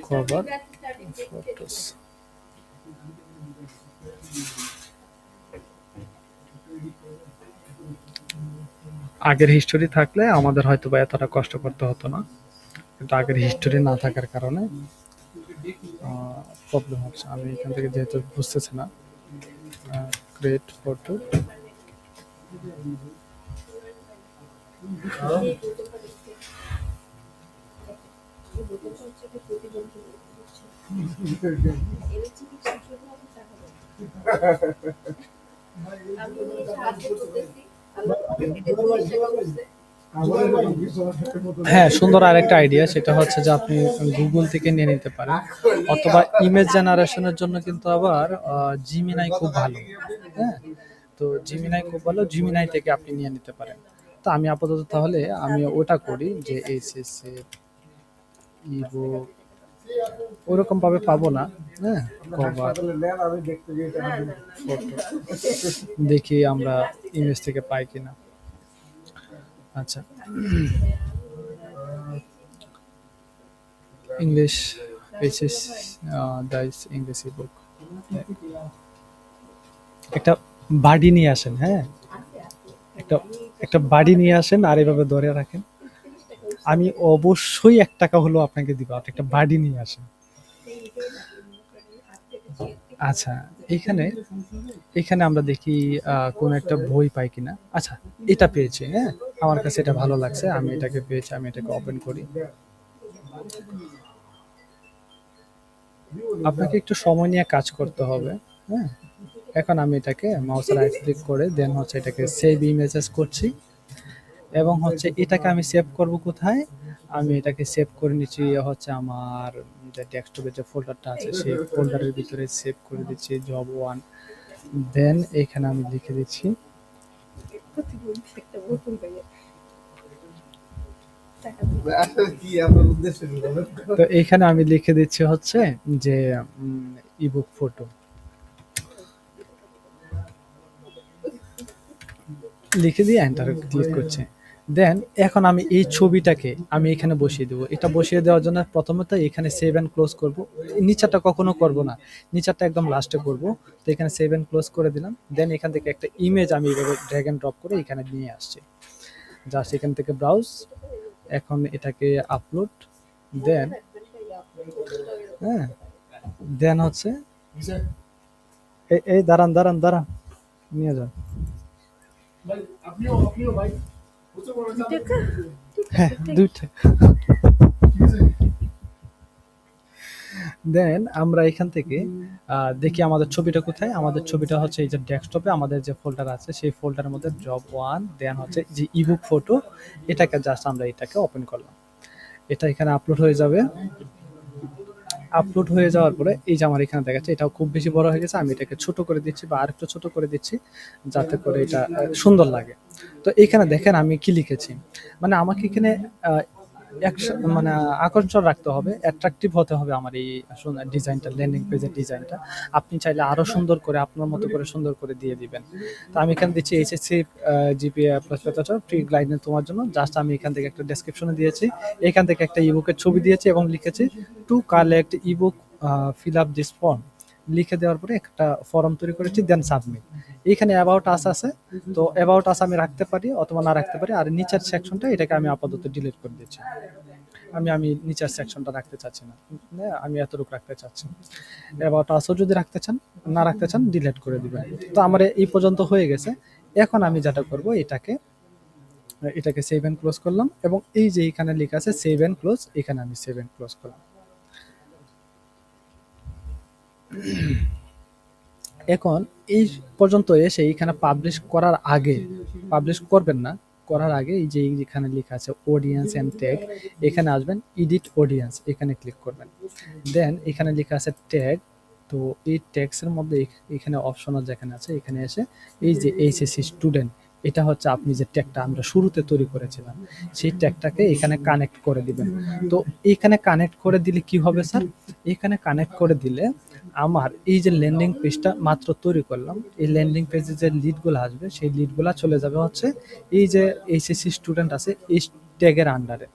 cover photos. আগের হিস্টোরি থাকলে আমাদের হয়তো বা এতটা কষ্ট করতে হতো না, কিন্তু আগের হিস্টোরি না থাকার কারণে প্রবলেম হচ্ছে। আমি এখান থেকে যেহেতু বুঝতেছি না, ক্রিয়েট ফটো, হ্যাঁ সুন্দর আরেকটা আইডিয়া, সেটা হচ্ছে যে আপনি গুগল থেকে নিয়ে নিতে পারেন, অথবা ইমেজ জেনারেশনের জন্য কিন্তু আবার জিমিনাই খুব ভালো। হ্যাঁ, তো জিমিনাই খুব ভালো, জিমিনাই থেকে আপনি নিয়ে নিতে পারেন। তো আমি আপাতত তাহলে আমি ওটা করি যে এইচএসসি ইবো ওরকম ভাবে পাবো না। হ্যাঁ, কভার
হাসপাতালে নেন, আমি দেখতে যাই এটা
ফটো দেখি আমরা ইমেজ থেকে পাই কিনা। আচ্ছা, ইংলিশ এইচএস দাইস ইংলিশ বুক, একটা বাড়ি নিয়ে আসেন। হ্যাঁ, একটা একটা বাড়ি নিয়ে আসেন আর এভাবে ধরে রাখেন, আমি অবশ্যই 1 টাকা হলো আপনাকে দিব, আপনি একটা বাড়ি নিয়ে আসেন। আচ্ছা, এখানে এখানে আমরা দেখি কোন একটা বই পাই কিনা। আচ্ছা, এটা পেয়েছি। হ্যাঁ, আমার কাছে এটা ভালো লাগছে, আমি এটাকে পেয়েছি, আমি এটাকে ওপেন করি। আপনাকে একটু সময় নিয়ে কাজ করতে হবে। হ্যাঁ, এখন আমি এটাকে মাউসের রাইট ক্লিক করে দেন হচ্ছে এটাকে সেভ ইমেজেস করছি, এবং হচ্ছে এটাকে আমি সেভ করব কোথায়, আমি এটাকে সেভ করে নিচ্ছি হচ্ছে আমার যে ডেস্কটপে যে ফোল্ডারটা আছে সেই ফোল্ডারের ভিতরে সেভ করে দিচ্ছি জব 1। দেন এখানে আমি লিখে দিচ্ছি
আসলে কি আপনার উদ্দেশ্য কি বলেন তো?
তো এইখানে আমি লিখে দিচ্ছি হচ্ছে যে ইবুক ফটো লিখে দিয়ে এন্টার ক্লিক করছি। দেন এখন আমি এই ছবিটাকে আমি এখানে বসিয়ে দেবো। এটা বসিয়ে দেওয়ার জন্য প্রথমত এখানে সেভ অ্যান্ড ক্লোজ করব, নিচেরটা কখনো করব না, নিচেরটা একদম লাস্টে করব। তো এখানে সেভ অ্যান্ড ক্লোজ করে দিলাম। দেন এখান থেকে একটা ইমেজ আমি এইভাবে ড্র্যাগ অ্যান্ড ড্রপ করে এখানে নিয়ে আসছি, জাস্ট এখান থেকে ব্রাউজ, এখন এটাকে আপলোড, দেন হ্যাঁ, দেন হচ্ছে এই দাঁড়ান দাঁড়ান দাঁড়ান, নিয়ে যান।
ভাই আপনিও ভাই বুঝতে পারছেন
হ্যাঁ, দুইটা। দেন আমরা এখান থেকে দেখি আমাদের ছবিটা কোথায়। আমাদের ছবিটা হচ্ছে এই যে ডেস্কটপে আমাদের যে ফোল্ডার আছে সেই ফোল্ডারের মধ্যে জব ওয়ান, দেন হচ্ছে যে ইবুক ফটো, এটাকে জাস্ট আমরা এটাকে ওপেন করলাম। এটা এখানে আপলোড হয়ে যাবে। আপলোড হয়ে যাওয়ার পরে এই যে আমার এখানে দেখাচ্ছে এটাও খুব বেশি বড় হয়ে গেছে, আমি এটাকে ছোট করে দিচ্ছি বা আরেকটু ছোট করে দিচ্ছি যাতে করে এটা সুন্দর লাগে। তো এখানে দেখেন আমি কি লিখেছি, মানে আমাকে এখানে মানে আকর্ষণ রাখতে হবে, অ্যাট্রাকটিভ হতে হবে আমার এই ডিজাইনটা, ল্যান্ডিং পেজের ডিজাইনটা। আপনি চাইলে আরো সুন্দর করে আপনার মতো করে সুন্দর করে দিয়ে দিবেন। তো আমি এখানে দিচ্ছি HSC GPA plus pre guideline তোমার জন্য। জাস্ট আমি এখান থেকে একটা ডেসক্রিপশনে দিয়েছি, এখান থেকে একটা ইবুকের ছবি দিয়েছি এবং লিখেছি to collect ebook fill up this form. লিখে দেওয়ার পরে একটা ফর্ম তৈরি করেছি, দেন সাবমিট। এখানে অ্যাবাউট আস আছে, তো অ্যাবাউট আস আমি রাখতে পারি অথবা না রাখতে পারি। আর নিচের সেকশনটা এটাকে আমি আপাতত ডিলিট করে দিচ্ছি। আমি নিচের সেকশনটা রাখতে চাচ্ছি না, আমি এতটুকু রাখতে চাচ্ছি। অ্যাবাউট আসও যদি রাখতে চান, না রাখতে চান ডিলিট করে দিবেন। তো আমার এই পর্যন্ত হয়ে গেছে। এখন আমি যেটা করব এটাকে সেভ এন্ড ক্লোজ করলাম এবং এই যে এখানে লেখা আছে সেভ এন্ড ক্লোজ, এখানে আমি সেভ এন্ড ক্লোজ করলাম। এখন এই পর্যন্ত এসে এখানে পাবলিশ করার আগে, পাবলিশ করবেন না, করার আগে এই যে এখানে লেখা আছে অডিয়েন্স এন্ড ট্যাগ, এখানে আসবেন এডিট অডিয়েন্স, এখানে ক্লিক করবেন। দেন এখানে লেখা আছে ট্যাগ, তো এই ট্যাগসের মধ্যে এখানে অপশনাল যেখানে আছে এখানে এসে এই যে এইচএসসি স্টুডেন্ট, এটা হচ্ছে আপনি যে ট্যাগটা আমরা শুরুতে তৈরি করেছিলাম সেই ট্যাগটাকে এখানে কানেক্ট করে দিবেন। তো এখানে কানেক্ট করে দিলে কি হবে স্যার, এখানে কানেক্ট করে দিলে আমার এই যে ল্যান্ডিং পেজটা মাত্র তৈরি করলাম, এই ল্যান্ডিং পেজে যে লিডগুলো আসবে সেই লিডগুলা চলে যাবে হচ্ছে এই যে এইচএসসি স্টুডেন্ট আছে এই ট্যাগের আন্ডারে,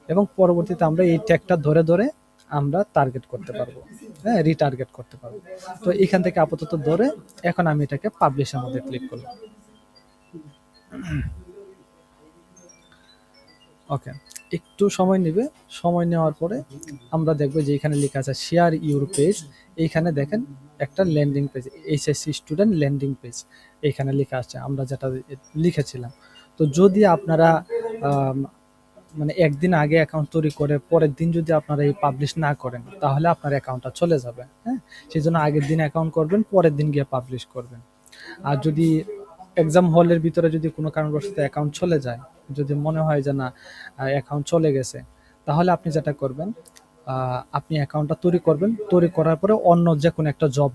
এবং পরবর্তীতে আমরা এই ট্যাগটা ধরে ধরে আমরা টার্গেট করতে পারবো, হ্যাঁ, রিটার্গেট করতে পারবো। তো এখান থেকে আপাতত ধরে এখন আমি এটাকে পাবলিশের মধ্যে ক্লিক করলাম। ওকে, একটু সময় নেবে। সময় নেওয়ার পরে আমরা দেখবো যে এখানে লেখা আছে শেয়ার ইউর পেজ। এইখানে দেখেন একটা landing page, HSC student landing page এখানে লেখা আছে আমরা যেটা লিখেছিলাম। তো যদি আপনারা মানে একদিন আগে অ্যাকাউন্ট তৈরি করে পরের দিন যদি আপনারা এই পাবলিশ না করেন তাহলে আপনার অ্যাকাউন্টটা চলে যাবে। হ্যাঁ, সেই জন্য আগের দিন অ্যাকাউন্ট করবেন, পরের দিন গিয়ে পাবলিশ করবেন। আর যদি এক্সাম হলের ভিতরে যদি কোনো কারণবশত অ্যাকাউন্ট চলে যায়, যদি মনে হয় যে না অ্যাকাউন্ট চলে গেছে, তাহলে আপনি যেটা করবেন আপনি অ্যাকাউন্টটা তৈরি করবেন, তৈরি করার পরে অন্য যে কোনো একটা জব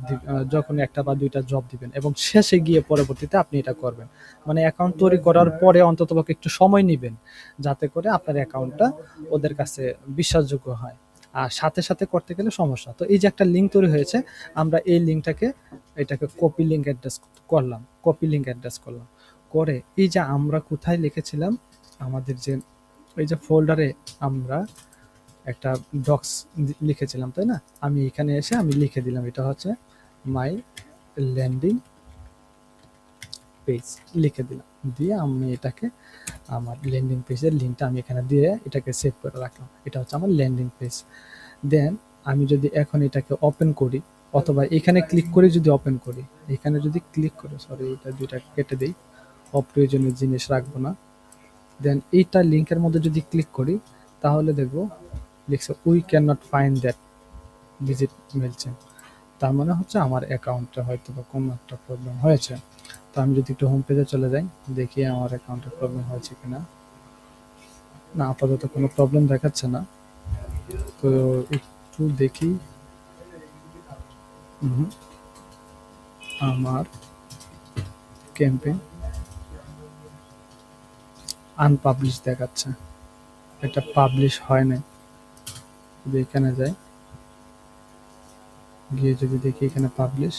যখন একটা বা দুইটা জব দিবেন এবং শেষে গিয়ে পরবর্তীতে আপনি এটা করবেন। মানে অ্যাকাউন্ট তৈরি করার পরে অন্ততপক্ষে একটু সময় নেবেন যাতে করে আপনার অ্যাকাউন্টটা ওদের কাছে বিশ্বাসযোগ্য হয়। আর সাথে সাথে করতে গেলে সমস্যা। তো এই যে একটা লিঙ্ক তৈরি হয়েছে, আমরা এই লিঙ্কটাকে এটাকে কপি লিঙ্ক অ্যাড্রেস করলাম, কপি লিঙ্ক অ্যাড্রেস করলাম করে এই যে আমরা কোথায় লিখেছিলাম আমাদের যে এই যে ফোল্ডারে আমরা একটা ডক্স লিখেছিলাম তাই না, আমি এখানে এসে আমি লিখে দিলাম এটা হচ্ছে মাই ল্যান্ডিং পেজ, লিখে দিলাম। দিয়ে আমি এটাকে আমার ল্যান্ডিং পেজের লিঙ্কটা আমি এখানে দিয়ে এটাকে সেভ করে রাখলাম, এটা হচ্ছে আমার ল্যান্ডিং পেজ। দেন আমি যদি এখন এটাকে ওপেন করি অথবা এখানে ক্লিক করে যদি ওপেন করি, এখানে যদি ক্লিক করে, সরি এটা দুইটা কেটে দিই, অপ্রয়োজনীয় জিনিস রাখবো না। দেন এইটা লিঙ্কের মধ্যে যদি ক্লিক করি তাহলে দেখবো লিখছে we can not find that visit মেলচেন, তার মানে হচ্ছে আমার অ্যাকাউন্টে হয়তো বা কোনো একটা প্রবলেম হয়েছে। তো আমি যদি একটু হোম পেজে চলে যাই দেখি আমার অ্যাকাউন্টে প্রবলেম হয়েছে কিনা, না আপাতত কোনো প্রবলেম দেখাচ্ছে না। তো একটু দেখি, আমার ক্যাম্পেইন আনপাবলিশ দেখাচ্ছে, এটা পাবলিশ হয় নাই। যদি এখানে যাই গিয়ে যদি দেখি এখানে পাবলিশ,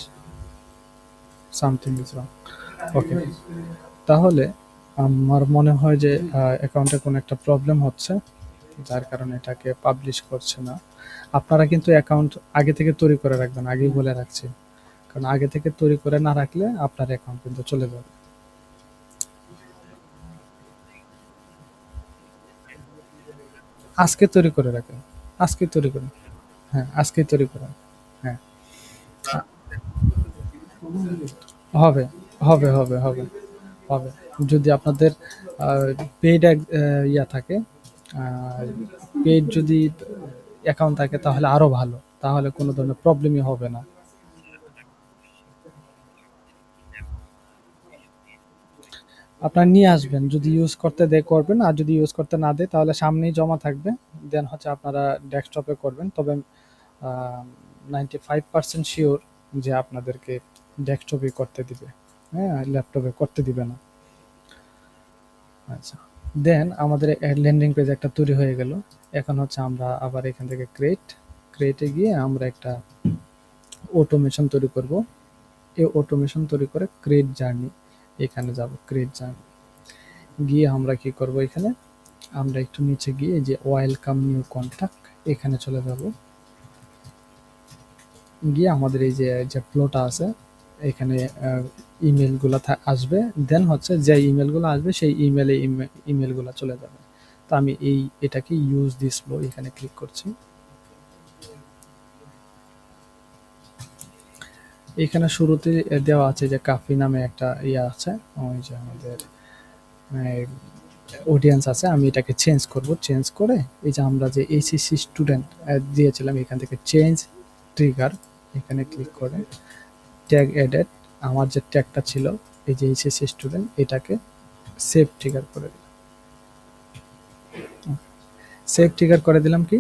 সামথিং ইজ রং। ওকে, তাহলে আমার মনে হয় যে অ্যাকাউন্টে কোনো একটা প্রবলেম হচ্ছে যার কারণে এটাকে পাবলিশ করছে না। আপনারা কিন্তু অ্যাকাউন্ট আগে থেকে তৈরি করে রাখবেন, আগেই বলে রাখছি, কারণ আগে থেকে তৈরি করে না রাখলে আপনার অ্যাকাউন্ট কিন্তু চলে যাবে। আজকে তৈরি করে রাখেন, আজকেই তৈরি করুন। হ্যাঁ, আজকেই তৈরি করুন। হ্যাঁ, হবে, হবে, হবে, হবে, হবে। যদি আপনাদের পেইড ইয়া থাকে, পেইড যদি অ্যাকাউন্ট থাকে তাহলে আরো ভালো। তাহলে কোনো ধরনের প্রবলেমই হবে না। আপনারা নিয়ে আসবেন। যদি ইউজ করতে দেয় করবেন, আর যদি ইউজ করতে না দেয় তাহলে সামনেই জমা থাকবে। দেন হচ্ছে আপনারা ডেস্কটপে করবেন। তবে আ 95% সিওর যে আপনাদেরকে ডেস্কটপেই করতে দিবে। হ্যাঁ? ল্যাপটপে করতে দিবে না। আচ্ছা। দেন আমাদের ল্যান্ডিং পেজ একটা তৈরি হয়ে গেল। এখন হচ্ছে আমরা আবার এখান থেকে ক্রিয়েট এ গিয়ে আমরা একটা অটোমেশন তৈরি করব। এই অটোমেশন তৈরি করে ক্রিয়েট জার্নি এখানে যাব। ক্রিয়েট জার্নি গিয়ে আমরা কি করব এখানে? আমরা একটু নিচে গিয়ে এই যে ওয়েলকাম নিউ কন্টাক্ট এখানে চলে যাব। গিয়ে আমাদের এই যে ফ্লোটা আছে এখানে ইমেলগুলো আসবে। দেন হচ্ছে যে ইমেলগুলো আসবে সেই ইমেলগুলো চলে যাবে। তো আমি এটাকে ইউজ দিস ফ্লো এখানে ক্লিক করছি। এখানে শুরুতে দেওয়া আছে যে কাফি নামে একটা ইয়ে আছে, ওই যে আমাদের অডিয়েন্স আছে। আমি এটাকে চেঞ্জ করব। চেঞ্জ করে এই যে আমরা যে এইচএসসি স্টুডেন্ট দিয়েছিলাম এখান থেকে চেঞ্জ ট্রিগার এখানে ক্লিক করে ট্যাগ এডেড আমার যে ট্যাগটা ছিল এই যে এইচএসসি স্টুডেন্ট এটাকে সেভ ট্রিগার করে দিলাম। সেভ ট্রিগার করে দিলাম কি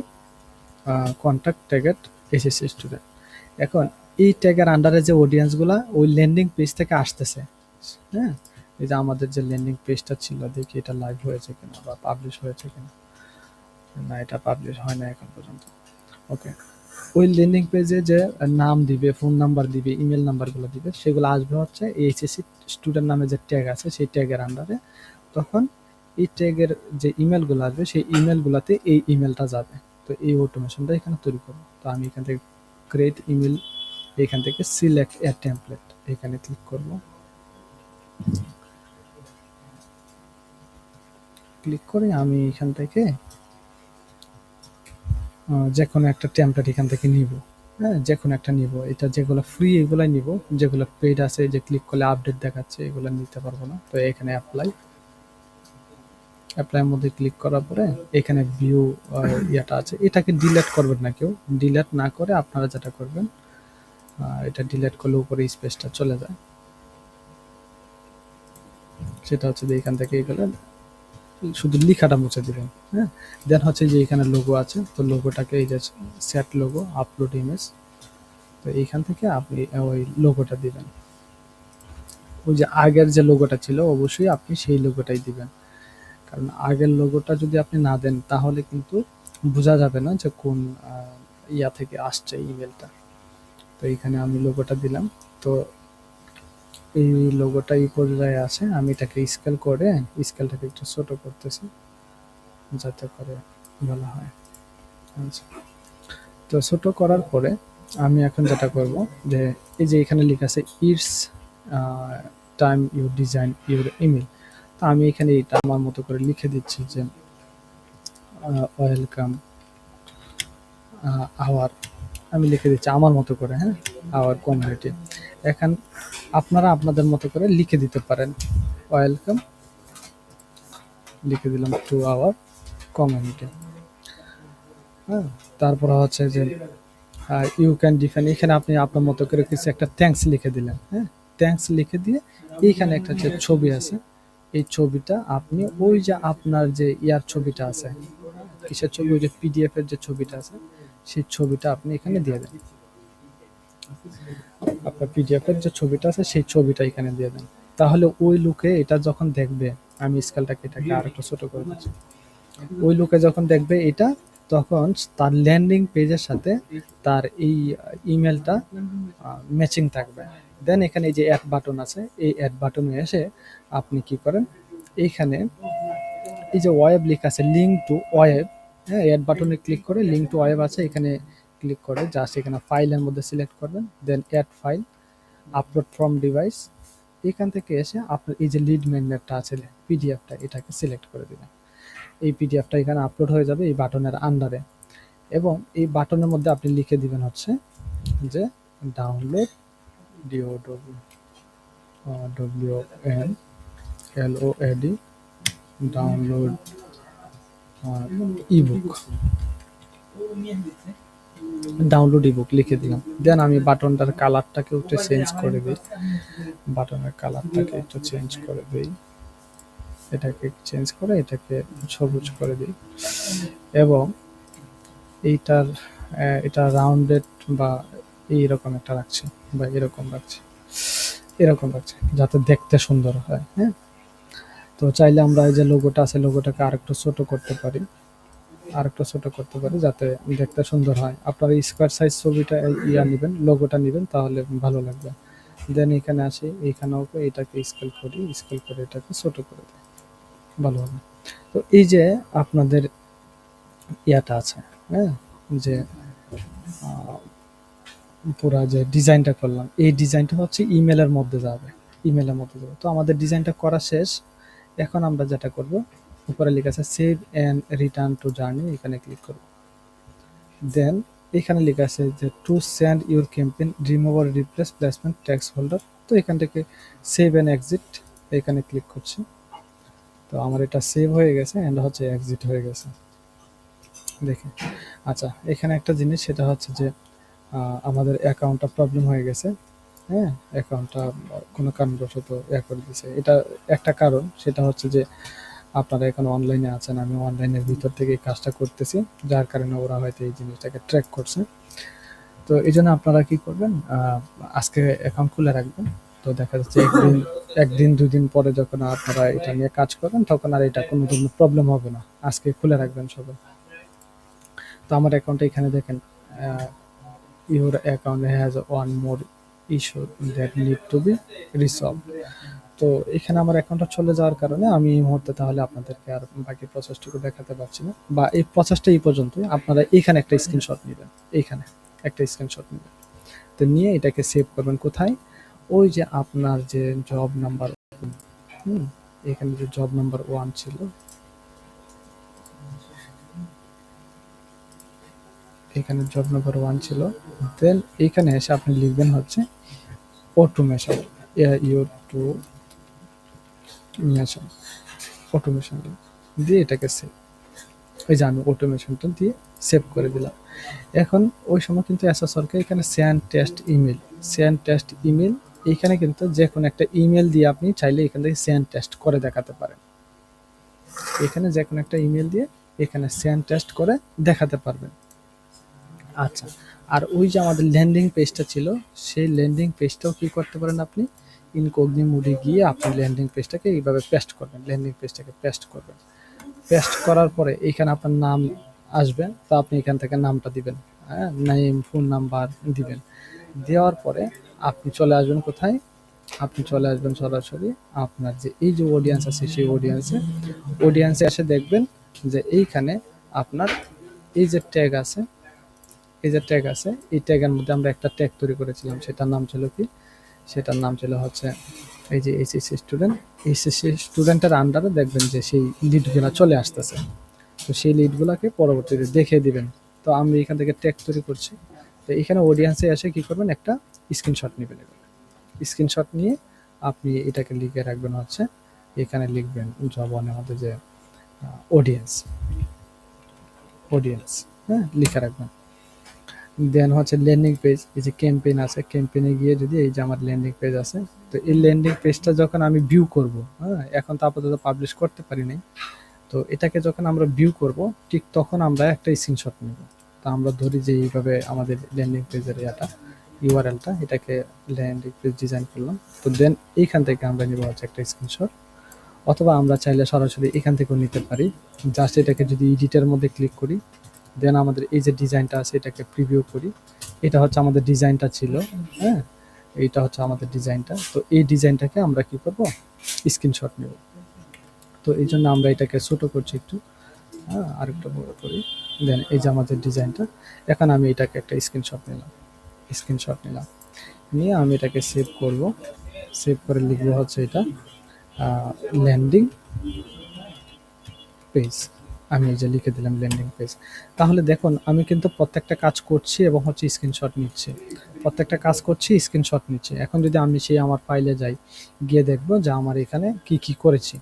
কন্ট্যাক্ট ট্যাগেড এইচএসসি স্টুডেন্ট। এখন এই ট্যাগের আন্ডারে যে অডিয়েন্সগুলা ওই ল্যান্ডিং পেজ থেকে আসতেছে। হ্যাঁ, এই যে আমাদের যে ল্যান্ডিং পেজটা ছিল দেখি এটা লাইভ হয়েছে কিনা বা পাবলিশ হয়েছে কিনা। না, এটা পাবলিশ হয় না এখন পর্যন্ত। ওকে, ওই ল্যান্ডিং পেজে যে নাম দিবে, ফোন নাম্বার দিবে, ইমেল নাম্বারগুলো দিবে সেগুলো আসবে হচ্ছে এইচএসসি স্টুডেন্ট নামে যে ট্যাগ আছে সেই ট্যাগের আন্ডারে। তখন এই ট্যাগের যে ইমেলগুলো আসবে সেই ইমেলগুলোতে এই ইমেলটা যাবে। তো এই অটোমেশনটা এখানে তৈরি করবো। তো আমি এখান থেকে ক্রিয়েট ইমেল এখান থেকে সিলেক্ট এ টেমপ্লেট এখানে ক্লিক করব। ক্লিক করে আমি এখান থেকে যে কোনো একটা টেমপ্লেট এখান থেকে নিব। হ্যাঁ, যে কোনো একটা নিব। এটা যেগুলো ফ্রি এগুলাই নিব। যেগুলো পেইড আছে যে ক্লিক করলে আপডেট দেখাচ্ছে এগুলো নিতে পারবো না। তো এখানে অ্যাপ্লাইয়ের মধ্যে ক্লিক করার পরে এখানে ভিউ ইয়াটা আছে। এটাকে ডিলিট করবেন না কেউ। ডিলিট না করে আপনারা যেটা করবেন এটা ডিলিট করলে উপরে স্পেসটা চলে যায়। সেটা হচ্ছে যে এখান থেকে এগুলো শুধু লিখাটা মুছে দিবেন। হ্যাঁ, দেন হচ্ছে যে এখানে লোগো আছে। তো লোগোটাকে এই যে সেট লোগো আপলোড ইমেজ, তো এইখান থেকে আপনি ওই লোগোটা দিবেন। ওই যে আগের যে লোগোটা ছিল অবশ্যই আপনি সেই লোগোটাই দিবেন। কারণ আগের লোগোটা যদি আপনি না দেন তাহলে কিন্তু বোঝা যাবে না যে কোন ইয়া থেকে আসছে ইমেলটা। তো এইখানে আমি লোগোটা দিলাম। তো এই লোগোটা এই পর্যায়ে আছে। আমি এটাকে স্কেল করে স্কেলটাকে একটু ছোট করতেছি যাতে করে ভালো হয়। আচ্ছা, তো ছোট করার পরে আমি এখন যেটা করব যে এই যে এখানে লেখা আছে it's time you design your email. তো আমি এখানে এটা আমার মতো করে লিখে দিচ্ছি যে ওয়েলকাম আওয়ার, আমি লিখে দিচ্ছি আমার মতো করে। হ্যাঁ, আওয়ার কমিউনিটি। এখন আপনারা আপনাদের মতো করে লিখে দিতে পারেন। ওয়েলকাম লিখে দিলাম টু আওয়ার কমিউনিটি। হ্যাঁ, তারপরে হচ্ছে যে ইউ ক্যান ডিফাইন, এখানে আপনি আপনার মতো করে কিছু একটা থ্যাঙ্কস লিখে দিলেন। হ্যাঁ, থ্যাঙ্কস লিখে দিয়ে এইখানে একটা যে ছবি আছে এই ছবিটা আপনি ওই যে আপনার যে ইয়ার ছবিটা আছে, কিসের ছবি, ওই যে পিডিএফ এর যে ছবিটা আছে সেই ছবিটা আপনি এখানে দিয়ে দেন। আপনার পিডিএফ এর যে ছবিটা আছে সেই ছবিটা এখানে দিয়ে দেন। তাহলে ওই লোকে এটা যখন দেখবে, আমি স্কেলটাকে এটাকে আর একটু ছোট করে দিচ্ছি। ওই লোকে যখন দেখবে এটা তখন তার ল্যান্ডিং পেজের সাথে তার এই ইমেলটা ম্যাচিং থাকবে। দেন এখানে এই যে অ্যাড বাটন আছে এই অ্যাড বাটনে এসে আপনি কি করেন, এইখানে এই যে ওয়েব লেখা আছে লিঙ্ক টু ওয়েব। হ্যাঁ, অ্যাড বাটনে ক্লিক করে লিঙ্ক টু ওয়েব আছে এখানে ক্লিক করে জাস্ট এখানে ফাইলের মধ্যে সিলেক্ট করবেন। Then add file, upload from device, এখান থেকে এসে আপনার এই যে লিড ম্যাগনেটটা আছে পিডিএফটা এটাকে সিলেক্ট করে দিবেন। এই পিডিএফটা এখানে আপলোড হয়ে যাবে এই বাটনের আন্ডারে। এবং এই বাটনের মধ্যে আপনি লিখে দিবেন হচ্ছে যে download DOW WNLOAD download ebook download ebook লিখে দিলাম। দেন আমি বাটনটার কালারটাকে একটু চেঞ্জ করে দিই, বাটনের কালারটাকে একটু চেঞ্জ করে দিই, এটাকে চেঞ্জ করে এটাকে সবুজ করে দিই এবং এইটার এটা রাউন্ডেড বা এইরকম একটা রাখছি বা এরকম রাখছি, এরকম রাখছি যাতে দেখতে সুন্দর হয়। হ্যাঁ, তো চাইলে আমরা এই যে লোগোটা আছে লোগোটাকে আরেকটু ছোট করতে পারি, আরেকটু ছোট করতে পারি যাতে দেখতে সুন্দর হয়। আপনারা স্কোয়ার সাইজ ছবিটা নেবেন, লোগোটা নেবেন, তাহলে ভালো লাগবে। দেন এখানে আসি, এইখানেও এটাকে স্কেল করি, স্কেল করে এটাকে ছোট করে দিই, ভালো হবে। তো এই যে আপনাদের ইয়াটা আছে, হ্যাঁ, যে পুরা যে ডিজাইনটা করলাম, এই ডিজাইনটা হচ্ছে ইমেলের মধ্যে যাবে, ইমেলের মধ্যে যাবে। তো আমাদের ডিজাইনটা করা শেষ। এখন আমরা যেটা করব, উপরে লেখা আছে save and return to journey, এখানে ক্লিক করব। দেন এখানে লেখা আছে যে to send your campaign remove or replace placement tax holder. তো এখান থেকে সেভ অ্যান্ড এক্সিট এখানে ক্লিক করছি। তো আমার এটা সেভ হয়ে গেছে অ্যান্ড হচ্ছে এক্সিট হয়ে গেছে, দেখে। আচ্ছা, এখানে একটা জিনিস, সেটা হচ্ছে যে আমাদের অ্যাকাউন্টটা প্রবলেম হয়ে গেছে। হ্যাঁ, অ্যাকাউন্টটা কোনো কারণবশত করে দিয়েছে। এটা একটা কারণ, সেটা হচ্ছে যে আপনারা এখন অনলাইনে আছেন, আমি অনলাইনের ভিতর থেকে এই কাজটা করতেছি, যার কারণে ওরা হয়তো এই জিনিসটাকে ট্র্যাক করছে। তো এই জন্য আপনারা কি করবেন, আজকে অ্যাকাউন্ট খুলে রাখবেন। তো দেখা যাচ্ছে একদিন 2 দিন পরে যখন আপনারা এটা নিয়ে কাজ করবেন, তখন আর এটা কোনো ধরনের প্রবলেম হবে না। আজকে খুলে রাখবেন সবাই। তো আমার অ্যাকাউন্টে এখানে দেখেন, your account has one more issue that need to be resolved. তো এখানে আমার অ্যাকাউন্টটা চলে যাওয়ার কারণে আমি এই মুহূর্তে তাহলে আপনাদেরকে আর বাকি প্রসেসটুকু দেখাতে পারছি না, বা এই প্রসেসটা এই পর্যন্তই। আপনারা এখানে একটা স্ক্রিনশট নেবেন, এইখানে একটা স্ক্রিনশট নেবেন। তো নিয়ে এটাকে সেভ করবেন কোথায়, ওই যে আপনার যে জব নাম্বার, এখানে যে জব নাম্বার 1 ছিল, এখানে জব নাম্বার 1 ছিল। দেন এখানে এসে আপনি লিখবেন হচ্ছে অটোমেশন, অটোমেশন, অটোমেশন দিয়ে এটাকে সেভ, ওই যে আমি অটোমেশনটা দিয়ে সেভ করে দিলাম। এখন ওই সময় কিন্তু এসএসআরকে এখানে send test email, send test email, এইখানে কিন্তু যে কোনো একটা ইমেল দিয়ে আপনি চাইলে এখান থেকে সেন্ড টেস্ট করে দেখাতে পারেন। এখানে যে কোনো একটা ইমেল দিয়ে এখানে সেন্ড টেস্ট করে দেখাতে পারবেন। আচ্ছা, আর ওই যে আমাদের ল্যান্ডিং পেজটা ছিল, সেই ল্যান্ডিং পেজটাও কি করতে পারেন আপনি, ইনকগনি মোডে গিয়ে আপনি ল্যান্ডিং পেজটাকে এইভাবে পেস্ট করবেন, ল্যান্ডিং পেজটাকে পেস্ট করবেন। পেস্ট করার পরে এখানে আপনার নাম আসবে, তো আপনি এখান থেকে নামটা দিবেন, হ্যাঁ, নেম, ফোন নাম্বার দিবেন। দেওয়ার পরে আপনি চলে আসবেন কোথায়, আপনি চলে আসবেন সরাসরি আপনার যে এই যে অডিয়েন্স আছে সেই অডিয়েন্সে এসে দেখবেন যে এইখানে আপনার এই যে ট্যাগ আছে, এই যে ট্যাগ আছে, এই ট্যাগের মধ্যে আমরা একটা ট্যাগ তৈরি করেছিলাম, সেটার নাম ছিল কি, সেটার নাম ছিল হচ্ছে এই যে এইচএসসি স্টুডেন্ট। এইচএসসি স্টুডেন্টের আন্ডারে দেখবেন যে সেই লিডগুলো চলে আসতেছে। তো সেই লিডগুলোকে পরবর্তীতে দেখে দিবেন। তো আমি এখান থেকে ট্যাগ তৈরি করছি। তো এখানে অডিয়েন্সে এসে কি করবেন, একটা স্ক্রিনশট নেবেন। স্ক্রিনশট নিয়ে আপনি এটাকে লিখে রাখবেন হচ্ছে, এখানে লিখবেন জবানের মধ্যে যে অডিয়েন্স, অডিয়েন্স, হ্যাঁ, লিখে রাখবেন। দেন হচ্ছে ল্যান্ডিং পেজ, এই যে ক্যাম্পেইন আছে, ক্যাম্পেইনে গিয়ে যদি এই যে আমার ল্যান্ডিং পেজ আছে, তো এই ল্যান্ডিং পেজটা যখন আমি ভিউ করব, হ্যাঁ, এখন তো আপাতত পাবলিশ করতে পারি নাই, তো এটাকে যখন আমরা ভিউ করব, ঠিক তখন আমরা একটা স্ক্রিনশট নেব। তো আমরা ধরি যে এইভাবে আমাদের ল্যান্ডিং পেজের ইয়াটা, ইউআরএলটা, এটাকে ল্যান্ডিং পেজ ডিজাইন করলাম। তো দেন এইখান থেকে আমরা নিব হচ্ছে একটা স্ক্রিনশট, অথবা আমরা চাইলে সরাসরি এখান থেকেও নিতে পারি। জাস্ট এটাকে যদি এডিটের মধ্যে ক্লিক করি, দেন আমাদের এই যে ডিজাইনটা আছে এটাকে প্রিভিউ করি, এটা হচ্ছে আমাদের ডিজাইনটা ছিল, হ্যাঁ, এইটা হচ্ছে আমাদের ডিজাইনটা। তো এই ডিজাইনটাকে আমরা কি করব, স্ক্রিনশট নেব। তো এই জন্য আমরা এটাকে ছোট করছি একটু, হ্যাঁ, আরেকটু বড় করি। দেন এই যে আমাদের ডিজাইনটা, এখন আমি এটাকে একটা স্ক্রিনশট নিলাম, স্ক্রিনশট নিলাম, নিয়ে আমি এটাকে সেভ করব। সেভ করে লিখবো হচ্ছে এটা ল্যান্ডিং পেজ। আমি এই যে লিখে দিলাম ল্যান্ডিং পেজ। তাহলে দেখুন আমি কিন্তু প্রত্যেকটা কাজ করছি এবং হচ্ছে স্ক্রিনশট নিচ্ছি। প্রত্যেকটা কাজ করছি, স্ক্রিনশট নিচ্ছি। এখন যদি আমি সেই আমার ফাইলে যাই, গিয়ে দেখব যে আমার এখানে কি, কি করেছি।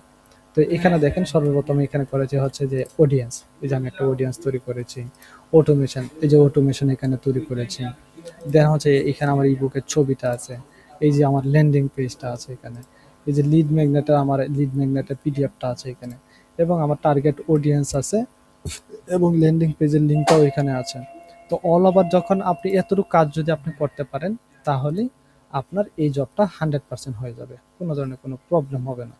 তো এখানে দেখেন সর্বপ্রথম এখানে করেছি হচ্ছে যে অডিয়েন্স। এই যে আমি একটা অডিয়েন্স তৈরি করেছি। অটোমেশন, এই যে অটোমেশন এখানে তৈরি করেছি। দেন হচ্ছে এখানে আমার ইবুকের ছবিটা আছে। এই যে আমার ল্যান্ডিং পেজটা আছে এখানে। এই যে লিড ম্যাগনেটের আমার লিড ম্যাগনেটের পিডিএফটা আছে এখানে। এবং আমার টার্গেট অডিয়েন্স আছে এবং ল্যান্ডিং পেজের লিঙ্কটাও এখানে আছে। তো অল ওভার যখন আপনি এতটুকু কাজ যদি আপনি করতে পারেন, তাহলেই আপনার এই জবটা 100% হয়ে যাবে। কোনো ধরনের কোনো প্রবলেম হবে না।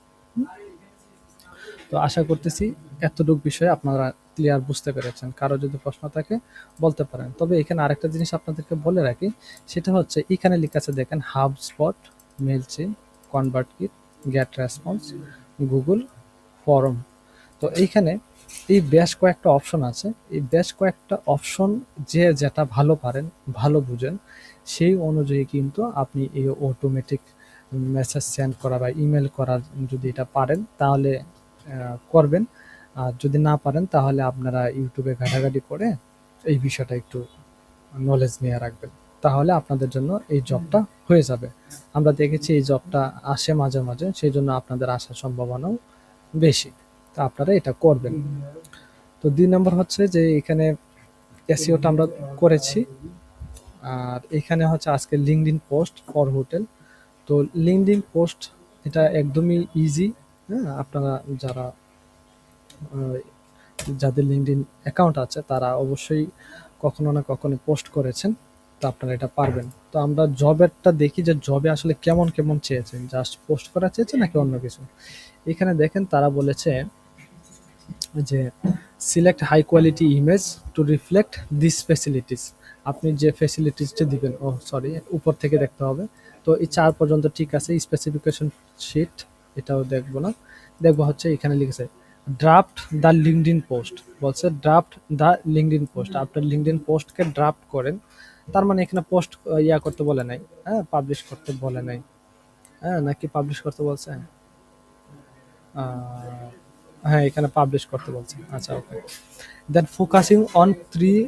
তো আশা করতেছি এতটুক বিষয়ে আপনারা ক্লিয়ার বুঝতে পেরেছেন। কারো যদি প্রশ্ন থাকে বলতে পারেন। তবে এখানে আরেকটা জিনিস আপনাদেরকে বলে রাখি, সেটা হচ্ছে এখানে লেখা আছে দেখেন HubSpot, Mailchimp, ConvertKit, GetResponse, Google form. তো এইখানে এই বেশ কয়েকটা অপশন আছে। এই বেশ কয়েকটা অপশন যে যেটা ভালো পারেন, ভালো বুঝেন, সেই অনুযায়ী কিন্তু আপনি এই অটোমেটিক মেসেজ সেন্ড করা বা ইমেল করা যদি এটা পারেন তাহলে করবেন। আর যদি না পারেন তাহলে আপনারা ইউটিউবে ঘাটাঘাটি করে এই বিষয়টা একটু নলেজ নিয়ে রাখবেন। তাহলে আপনাদের জন্য এই জবটা হয়ে যাবে। আমরা দেখেছি এই জবটা আসে মাঝে, মাঝে। সেইজন্য আপনাদের আসার সম্ভাবনাও বেশি। তো আপনারা এটা করবেন। তো ২ নম্বর হচ্ছে যে এখানে এসইওটা আমরা করেছি। আর এখানে হচ্ছে আজকে লিঙ্কডইন পোস্ট ফর হোটেল। তো লিঙ্কডইন পোস্ট এটা একদমই ইজি। হ্যাঁ? আপনারা যারা আ যাদের লিঙ্কডইন অ্যাকাউন্ট আছে তারা অবশ্যই কখনো না কখনো পোস্ট করেছেন। তো আপনারা এটা পারবেন। তো আমরা জবেরটা দেখি যে জবে আসলে কেমন, কেমন চেয়েছেন? জাস্ট পোস্ট করা চেয়েছে নাকি অন্য কিছু? এখানে দেখেন তারা বলেছে যে select high quality image to reflect this facilities. আপনি যে ফ্যাসিলিটিসটা দিবেন, ও সরি, উপর থেকে দেখতে হবে। তো এই ৪ পর্যন্ত ঠিক আছে। স্পেসিফিকেশন শিট এটাও দেখব না। দেখব হচ্ছে এখানে লিখেছে ড্রাফট দ্য লিঙ্কডইন পোস্ট। বলছে ড্রাফট দ্য লিঙ্কডইন পোস্ট। আপনার লিঙ্কডইন পোস্টকে ড্রাফট করেন। তার মানে এখানে পোস্ট ইয়া করতে বলে নাই। হ্যাঁ? পাবলিশ করতে বলে নাই। হ্যাঁ? নাকি পাবলিশ করতে বলছে? আ হ্যাঁ, এখানে পাবলিশ করতে বলছে। আচ্ছা, ওকে। Then focusing on 3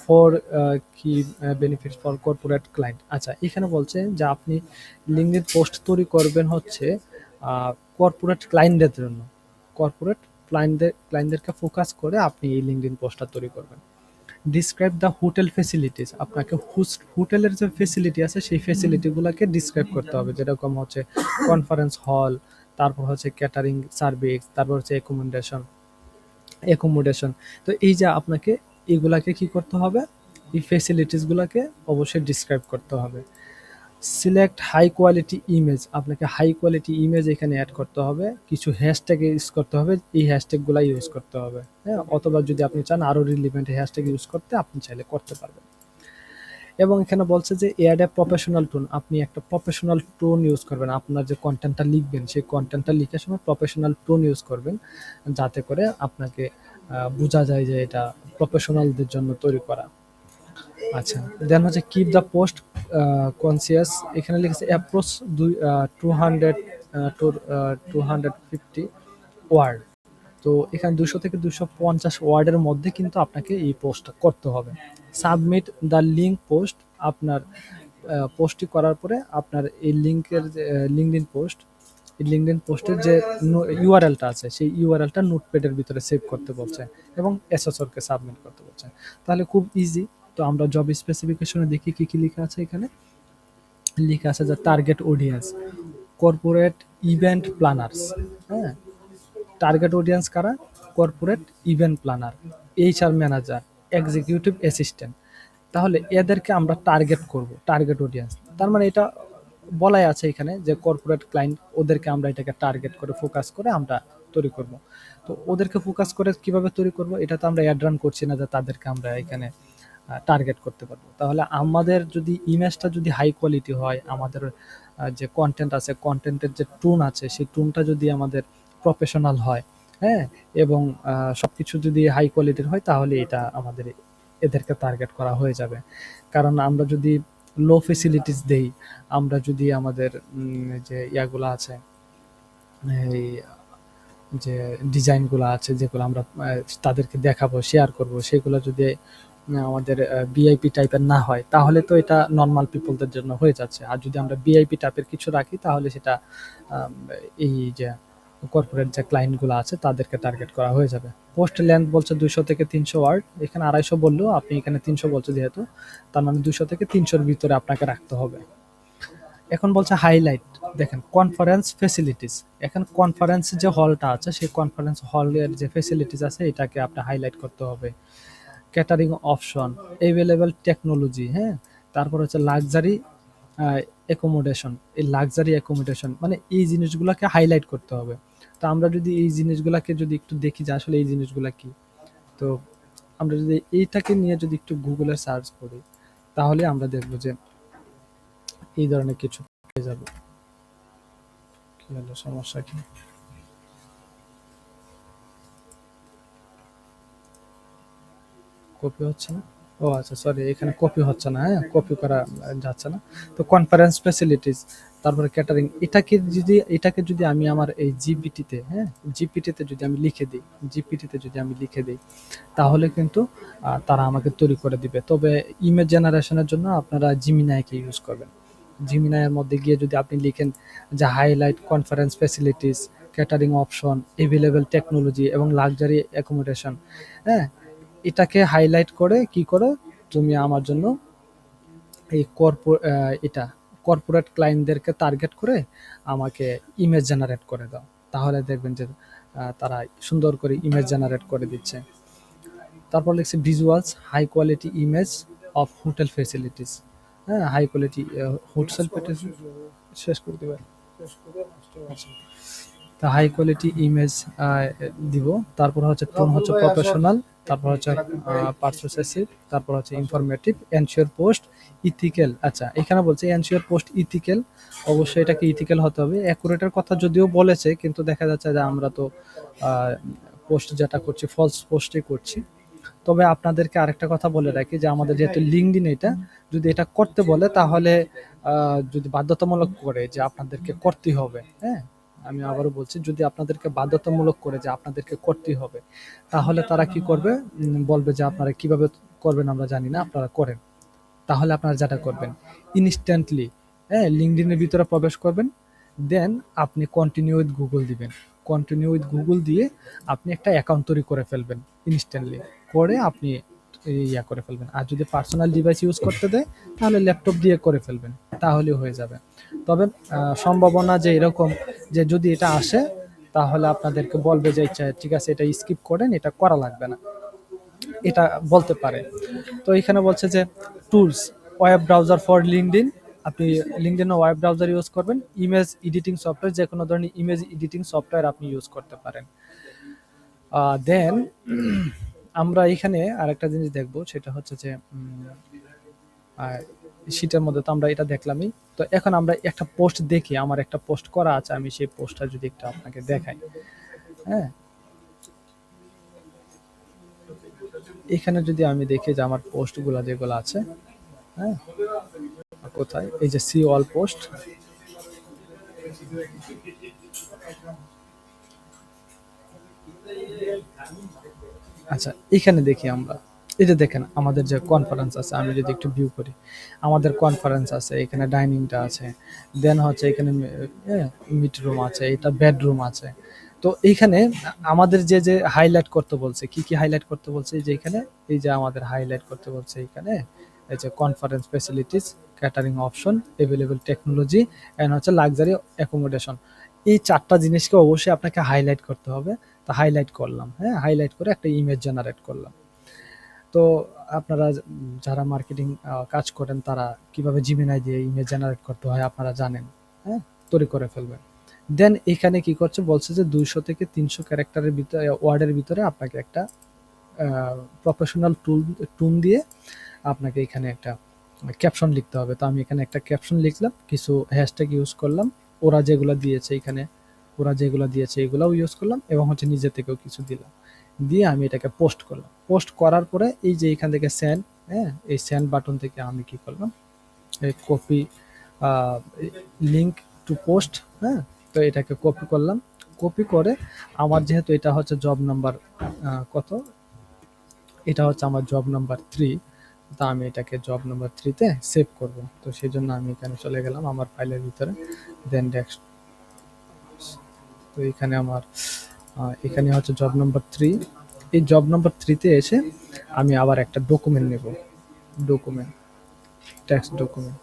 4 key benefits for corporate client। আচ্ছা, এখানে বলছে যে আপনি LinkedIn পোস্ট তৈরি করবেন হচ্ছে কর্পোরেট ক্লায়েন্টদের জন্য। কর্পোরেট ক্লায়েন্টদেরকে ফোকাস করে আপনি এই LinkedIn পোস্টটা তৈরি করবেন। Describe the hotel facilities. আপনাকে হোটেলের যে ফেসিলিটি আছে সেই ফেসিলিটি গুলাকে ডিসক্রাইব করতে হবে। যেরকম হচ্ছে কনফারেন্স হল, তারপর হচ্ছে ক্যাটারিং সার্ভিস, তারপর হচ্ছে অ্যাকোমোডেশন। তো এই যে আপনাকে এগুলাকে কি করতে হবে? এই ফেসিলিটিস গুলাকে অবশ্যই ডিসক্রাইব করতে হবে। Select high quality image. আপনাকে হাই কোয়ালিটি ইমেজ এখানে অ্যাড করতে হবে। কিছু হ্যাশট্যাগ ইউজ করতে হবে। এই হ্যাশট্যাগ গুলা ইউজ করতে হবে। হ্যাঁ? অথবা যদি আপনি চান আরো রিলেভেন্ট হ্যাশট্যাগ ইউজ করতে, আপনি চাইলে করতে পারবেন। এবং এখানে বলছে যে এড এ প্রফেশনাল টোন। আপনি একটা প্রফেশনাল টোন ইউজ করবেন। আপনার যে কনটেন্টটা লিখবেন সেই কনটেন্টটা লিখার সময় প্রফেশনাল টোন ইউজ করবেন। যাতে করে আপনাকে বোঝা যায় যে এটা প্রফেশনালদের জন্য তৈরি করা। আচ্ছা, দেন হচ্ছে কিপ দ্য পোস্ট কনসিয়াস। এখানে লিখেছে অ্যাপ্রোচ 200 টু 250 ওয়ার্ড। তো এখানে 200 থেকে 250 ওয়ার্ডের মধ্যে কিন্তু আপনাকে এই পোস্টটা করতে হবে। Submit the link post. আপনার পোস্টটি করার পরে আপনার এই লিঙ্কের যে লিঙ্কডইন পোস্ট, এই লিঙ্কডইন পোস্টের যে ইউআরএলটা আছে সেই ইউআরএলটা নোটপ্যাডের ভিতরে সেভ করতে বলছে এবং এসএসওরকে সাবমিট করতে বলছে। তাহলে খুব ইজি। তো আমরা জব স্পেসিফিকেশনে দেখি কি, কি লেখা আছে এখানে। লেখা আছে যে target audience, corporate event planners. হ্যাঁ? টার্গেট অডিয়েন্স কারা? Corporate event planner, HR manager, executive assistant. তাহলে এদেরকে আমরা টার্গেট করব, টার্গেট অডিয়েন্স। তার মানে এটা বলাই আছে এখানে যে কর্পোরেট ক্লায়েন্ট, ওদেরকে আমরা এটাকে টার্গেট করে ফোকাস করে আমরা তৈরি করব। তো ওদেরকে ফোকাস করে কিভাবে তৈরি করব? এটা তো আমরা অ্যাড রান করছি না যে তাদেরকে আমরা এখানে টার্গেট করতে পারবো। তাহলে আমাদের যদি ইমেজটা যদি হাই কোয়ালিটি হয়, আমাদের যে কন্টেন্ট আছে, কন্টেন্টের যে টোন আছে, সেই টোনটা যদি আমাদের প্রফেশনাল হয়, হ্যাঁ? এবং সবকিছু যদি হাই কোয়ালিটির হয় তাহলে এটা আমাদের এদেরকে টার্গেট করা হয়ে যাবে। কারণ আমরা যদি লো ফেসিলিটিস দেই, আমরা যদি আমাদের যে ইয়াগুলা আছে, এই যে ডিজাইনগুলো আছে যেগুলো আমরা তাদেরকে দেখাবো, শেয়ার করব, সেগুলো যদি আমাদের ভিআইপি টাইপের না হয় তাহলে তো এটা নর্মাল পিপলদের জন্য হয়ে যাচ্ছে। আর যদি আমরা ভিআইপি টাইপের কিছু রাখি তাহলে সেটা আম, এই যে কর্পোরেট যে ক্লায়েন্টগুলো আছে তাদেরকে টার্গেট করা হয়ে যাবে। পোস্ট লেন্থ বলছে 200 থেকে 300 ওয়ার্ড, এখানে 250 বললেও আপনি এখানে 300 বলছে যেহেতু, তার মানে 200 থেকে 300-র ভিতরে আপনাকে রাখতে হবে। এখন বলছে হাইলাইট, দেখেন কনফারেন্স ফেসিলিটিস, এখন কনফারেন্স যে হলটা আছে সেই কনফারেন্স হলের যে ফেসিলিটিস আছে এটাকে আপনি হাইলাইট করতে হবে। ক্যাটারিং অপশন, এভেলেবেল টেকনোলজি, হ্যাঁ, তারপর হচ্ছে লাক্সারি অ্যাকোমোডেশন, এই লাক্সারি অ্যাকোমোডেশন মানে এই জিনিসগুলোকে হাইলাইট করতে হবে। তো আমরা যদি এই জিনিসগুলোকে যদি একটু দেখি যে আসলে এই জিনিসগুলো কি, তো আমরা যদি এইটাকে নিয়ে যদি একটু গুগলে সার্চ করি তাহলে আমরা দেখবো যে এই ধরনের কিছু পেয়ে যাবো। কি হলো, সমস্যা কি? কপি হচ্ছে না? ও আচ্ছা, সরি, এখানে কপি হচ্ছে না, হ্যাঁ, কপি করা যাচ্ছে না। তো কনফারেন্স ফ্যাসিলিটিস, তারপরে ক্যাটারিং, এটাকে যদি আমি আমার এই জিপিটিতে, হ্যাঁ, জিপিটিতে যদি আমি লিখে দিই, জিপিটিতে যদি আমি লিখে দিই তাহলে কিন্তু তারা আমাকে তৈরি করে দিবে। তবে ইমেজ জেনারেশনের জন্য আপনারা জিমিনাইকে ইউজ করবেন। জিমিনাইয়ের মধ্যে গিয়ে যদি আপনি লিখেন যে highlight conference facilities, catering option, available technology এবং লাক্সারি অ্যাকোমোডেশন, হ্যাঁ, এটাকে হাইলাইট করে কি করে তুমি আমার জন্য এই এটা কর্পোরেট ক্লায়েন্টদেরকে টার্গেট করে আমাকে ইমেজ জেনারেট করে দাও, তাহলে দেখবেন যে তারা সুন্দর করে ইমেজ জেনারেট করে দিচ্ছে। তারপর লিখছে visuals high quality image of hotel facilities, হ্যাঁ, হাই কোয়ালিটি হোটেল শেষ করে দেবে। আচ্ছা, তা হাই কোয়ালিটি ইমেজ দিব। তারপর হচ্ছে টোন হচ্ছে প্রফেশনাল, তারপর হচ্ছে পারসুয়েসিভ, তারপর হচ্ছে ইনফরমেটিভ, এনশিওর পোস্ট ইথিক্যাল। আচ্ছা, এখানে বলছে এনশিওর পোস্ট ইথিক্যাল, অবশ্যই এটাকে ইথিক্যাল হতে হবে। অ্যাকুরেটের কথা যদিও বলেছে কিন্তু দেখা যাচ্ছে যে আমরা তো পোস্ট যেটা করছি ফলস পোস্টই করছি। তবে আপনাদেরকে আরেকটা কথা বলে রাখি যে আমাদের যেহেতু লিঙ্কডইন, এটা যদি এটা করতে বলে তাহলে যদি বাধ্যতামূলক করে যে আপনাদেরকে করতেই হবে, হ্যাঁ, আমি আবারও বলছি, যদি আপনাদেরকে বাধ্যতামূলক করে যে আপনাদেরকে করতেই হবে তাহলে তারা কি করবে, বলবে যে আপনারা কিভাবে করবেন আমরা জানি না, আপনারা করেন। তাহলে আপনারা যেটা করবেন ইনস্ট্যান্টলি, হ্যাঁ, লিঙ্কডইনের ভিতরে প্রবেশ করবেন, দেন আপনি কন্টিনিউ উইথ গুগল দিবেন। কন্টিনিউ উইথ গুগল দিয়ে আপনি একটা অ্যাকাউন্ট তৈরি করে ফেলবেন ইনস্ট্যান্টলি, করে আপনি ইয়া করে ফেলবেন। আর যদি পার্সোনাল ডিভাইস ইউজ করতে দেয় তাহলে ল্যাপটপ দিয়ে করে ফেলবেন, তাহলে হয়ে যাবে। তবে সম্ভাবনা যে এরকম যে যদি এটা আসে তাহলে আপনাদেরকে বলবে যে আচ্ছা ঠিক আছে এটা স্কিপ করেন, এটা করা লাগবে না, এটা বলতে পারে। তো এখানে বলছে যে tools, web browser for LinkedIn, আপনি লিঙ্কডইনে ওয়েব ব্রাউজার ইউজ করবেন। ইমেজ এডিটিং সফটওয়্যার, যে কোনো ধরনের ইমেজ এডিটিং সফটওয়্যার আপনি ইউজ করতে পারেন। দেন আমরা এখানে আরেকটা জিনিস দেখব, সেটা হচ্ছে যে শীটের মধ্যে তো আমরা এটা দেখলামই। তো এখন আমরা একটা পোস্ট দেখি, আমার একটা পোস্ট করা আছে, আমি সেই পোস্টটা যদি একটু আপনাকে দেখাই, হ্যাঁ, এখানে যদি আমি দেখি যে আমার পোস্টগুলো যেগুলো আছে, হ্যাঁ, কোথায়, এই যে সি অল পোস্ট, আচ্ছা, এখানে দেখি আমরা, এই যে দেখেন আমাদের যে কনফারেন্স আছে, আমি যদি একটু ভিউ করি, আমাদের কনফারেন্স আছে, এখানে ডাইনিংটা আছে, দেন হচ্ছে এখানে মিট রুম আছে, এটা বেডরুম আছে। তো এইখানে আমাদের যে যে হাইলাইট করতে বলছে, কি কি হাইলাইট করতে বলছে, এই যে এখানে, এই যে আমাদের হাইলাইট করতে বলছে এখানে, এই যে conference facilities, catering option, available technology and হচ্ছে লাক্সারি অ্যাকোমোডেশন, এই চারটা জিনিসকে অবশ্যই আপনাকে হাইলাইট করতে হবে। তো হাইলাইট করলাম, হ্যাঁ, হাইলাইট করে একটা ইমেজ জেনারেট করলাম। তো আপনারা যারা মার্কেটিং কাজ করেন তারা কিভাবে জিমিনাই দিয়ে ইমেজ জেনারেট করতে হয় আপনারা জানেন, হ্যাঁ, তৈরি করে ফেলবেন। দেন এখানে কি করছে বলছে যে 200 থেকে 300 ক্যারেক্টারের ভিতরে, ওয়ার্ডের ভিতরে আপনাকে একটা প্রফেশনাল টুন দিয়ে আপনাকে এখানে একটা ক্যাপশন লিখতে হবে। তো আমি এখানে একটা ক্যাপশন লিখলাম, কিছু হ্যাশট্যাগ ইউজ করলাম, ওরা যেগুলো দিয়েছে এখানে, ওরা যেগুলো দিয়েছে এগুলোও ইউজ করলাম এবং হচ্ছে নিজে থেকেও কিছু দিলাম, দিয়ে আমি এটাকে পোস্ট করলাম। পোস্ট করার পরে এই যে এখান থেকে সেন্ড, হ্যাঁ, এই সেন্ড বাটন থেকে আমি কি করলাম, এই কপি লিঙ্ক টু পোস্ট, হ্যাঁ, তো এটাকে কপি করলাম, কপি করে আমার যেহেতু এটা হচ্ছে জব নাম্বার কত, এটা হচ্ছে আমার জব নাম্বার 3, তো আমি এটাকে জব নাম্বার 3 তে সেভ করব। তো সেজন্য আমি এখানে চলে গেলাম আমার ফাইলের ভিতরে, দেন ডেস্ক, তো এখানে আমার এখানে হচ্ছে জব নাম্বার 3। এই জব নাম্বার 3 তে এসে আমি আবার একটা ডকুমেন্ট নেব, ডকুমেন্ট, টেক্সট ডকুমেন্ট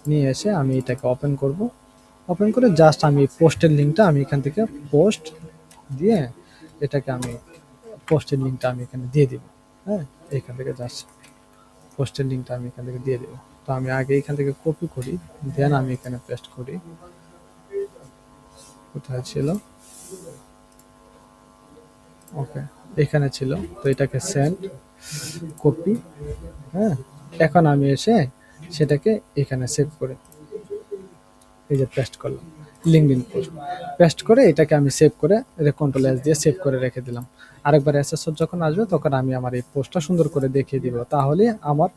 নিয়ে এসে আমি এটাকে ওপেন করব। ওপেন করে জাস্ট আমি পোস্টের লিঙ্কটা আমি এখান থেকে পোস্ট দিয়ে এটাকে আমি পোস্টের লিঙ্কটা আমি এখানে দিয়ে দিব। হ্যাঁ, এখান থেকে জাস্ট পোস্টের লিঙ্কটা আমি এখান থেকে দিয়ে দেব। তো আমি আগে এখান থেকে কপি করি, দেন আমি এখানে পেস্ট করি। কোথায় ছিল, ওকে, এখানে ছিল। তো এটাকে সেন্ড, কপি, হ্যাঁ, এখন আমি এসে সেটাকে এখানে সেভ করে এই যে পেস্ট করলাম, লিঙ্কডইন পোস্ট পেস্ট করে এটাকে আমি সেভ করে কন্ট্রোল এস দিয়ে সেভ করে রেখে দিলাম। আরেকবার এসএসও যখন আসবে তখন আমি আমার এই পোস্টটা সুন্দর করে দেখিয়ে দিব, তাহলে আমার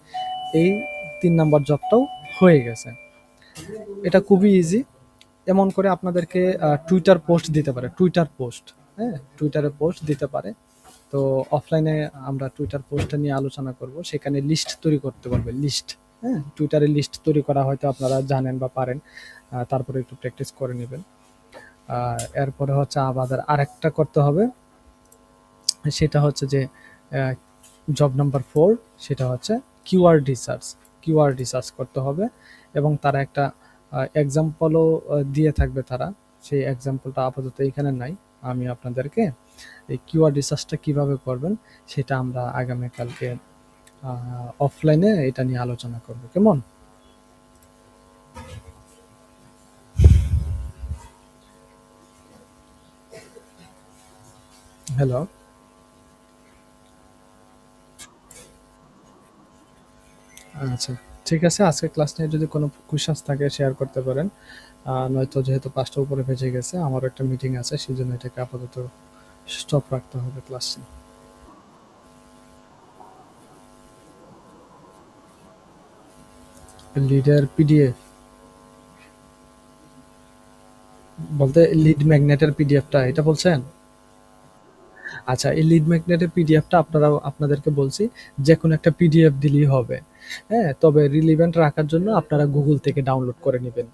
এই 3 নাম্বার জবটাও হয়ে গেছে। এটা খুবই ইজি। এমন করে আপনাদেরকে টুইটার পোস্ট দিতে পারে, টুইটার পোস্ট, হ্যাঁ, টুইটারে পোস্ট দিতে পারে। তো অফলাইনে আমরা টুইটার পোস্টটা নিয়ে আলোচনা করব, সেখানে লিস্ট তৈরি করতে পারবে, লিস্ট, হ্যাঁ, টুইটারে লিস্ট তৈরি করা হয়তো আপনারা জানেন বা পারেন, তারপরে একটু প্র্যাকটিস করে নেবেন। এরপরে হচ্ছে আমাদের আরেকটা করতে হবে, সেটা হচ্ছে যে জব নাম্বার 4, সেটা হচ্ছে কিওয়ার্ড রিসার্চ, কিওয়ার্ড রিসার্চ করতে হবে। এবং তারা একটা এক্সাম্পলও দিয়ে থাকবে তারা, সেই এক্সাম্পলটা আপাতত এখানে নাই। আমি আপনাদেরকে এই কিওয়ার্ড রিসার্চটা কিভাবে করবেন সেটা আমরা আগামীকালকে অফলাইনে এটা নিয়ে আলোচনা করব, কেমন? হ্যালো, আচ্ছা, ঠিক আছে। আজকে ক্লাস নিয়ে যদি কোনো কোয়েশ্চেন্স থাকে শেয়ার করতে পারেন। নয়তো যেহেতু 5টার উপরে বেজে গেছে, আমারও একটা মিটিং আছে, সেজন্য এটাকে আপাতত স্টপ রাখতে হবে ক্লাসে। লিডের পিডিএফ বলতে লিড ম্যাগনেটের পিডিএফটা এটা বলছেন? আচ্ছা, এই লিড ম্যাগনেটের পিডিএফটা আপনাদেরকে বলছি যে কোনো একটা পিডিএফ দিলেই হবে। হ্যাঁ, তবে রিলিভেন্ট রাখার জন্য আপনারা গুগল থেকে ডাউনলোড করে নেবেন।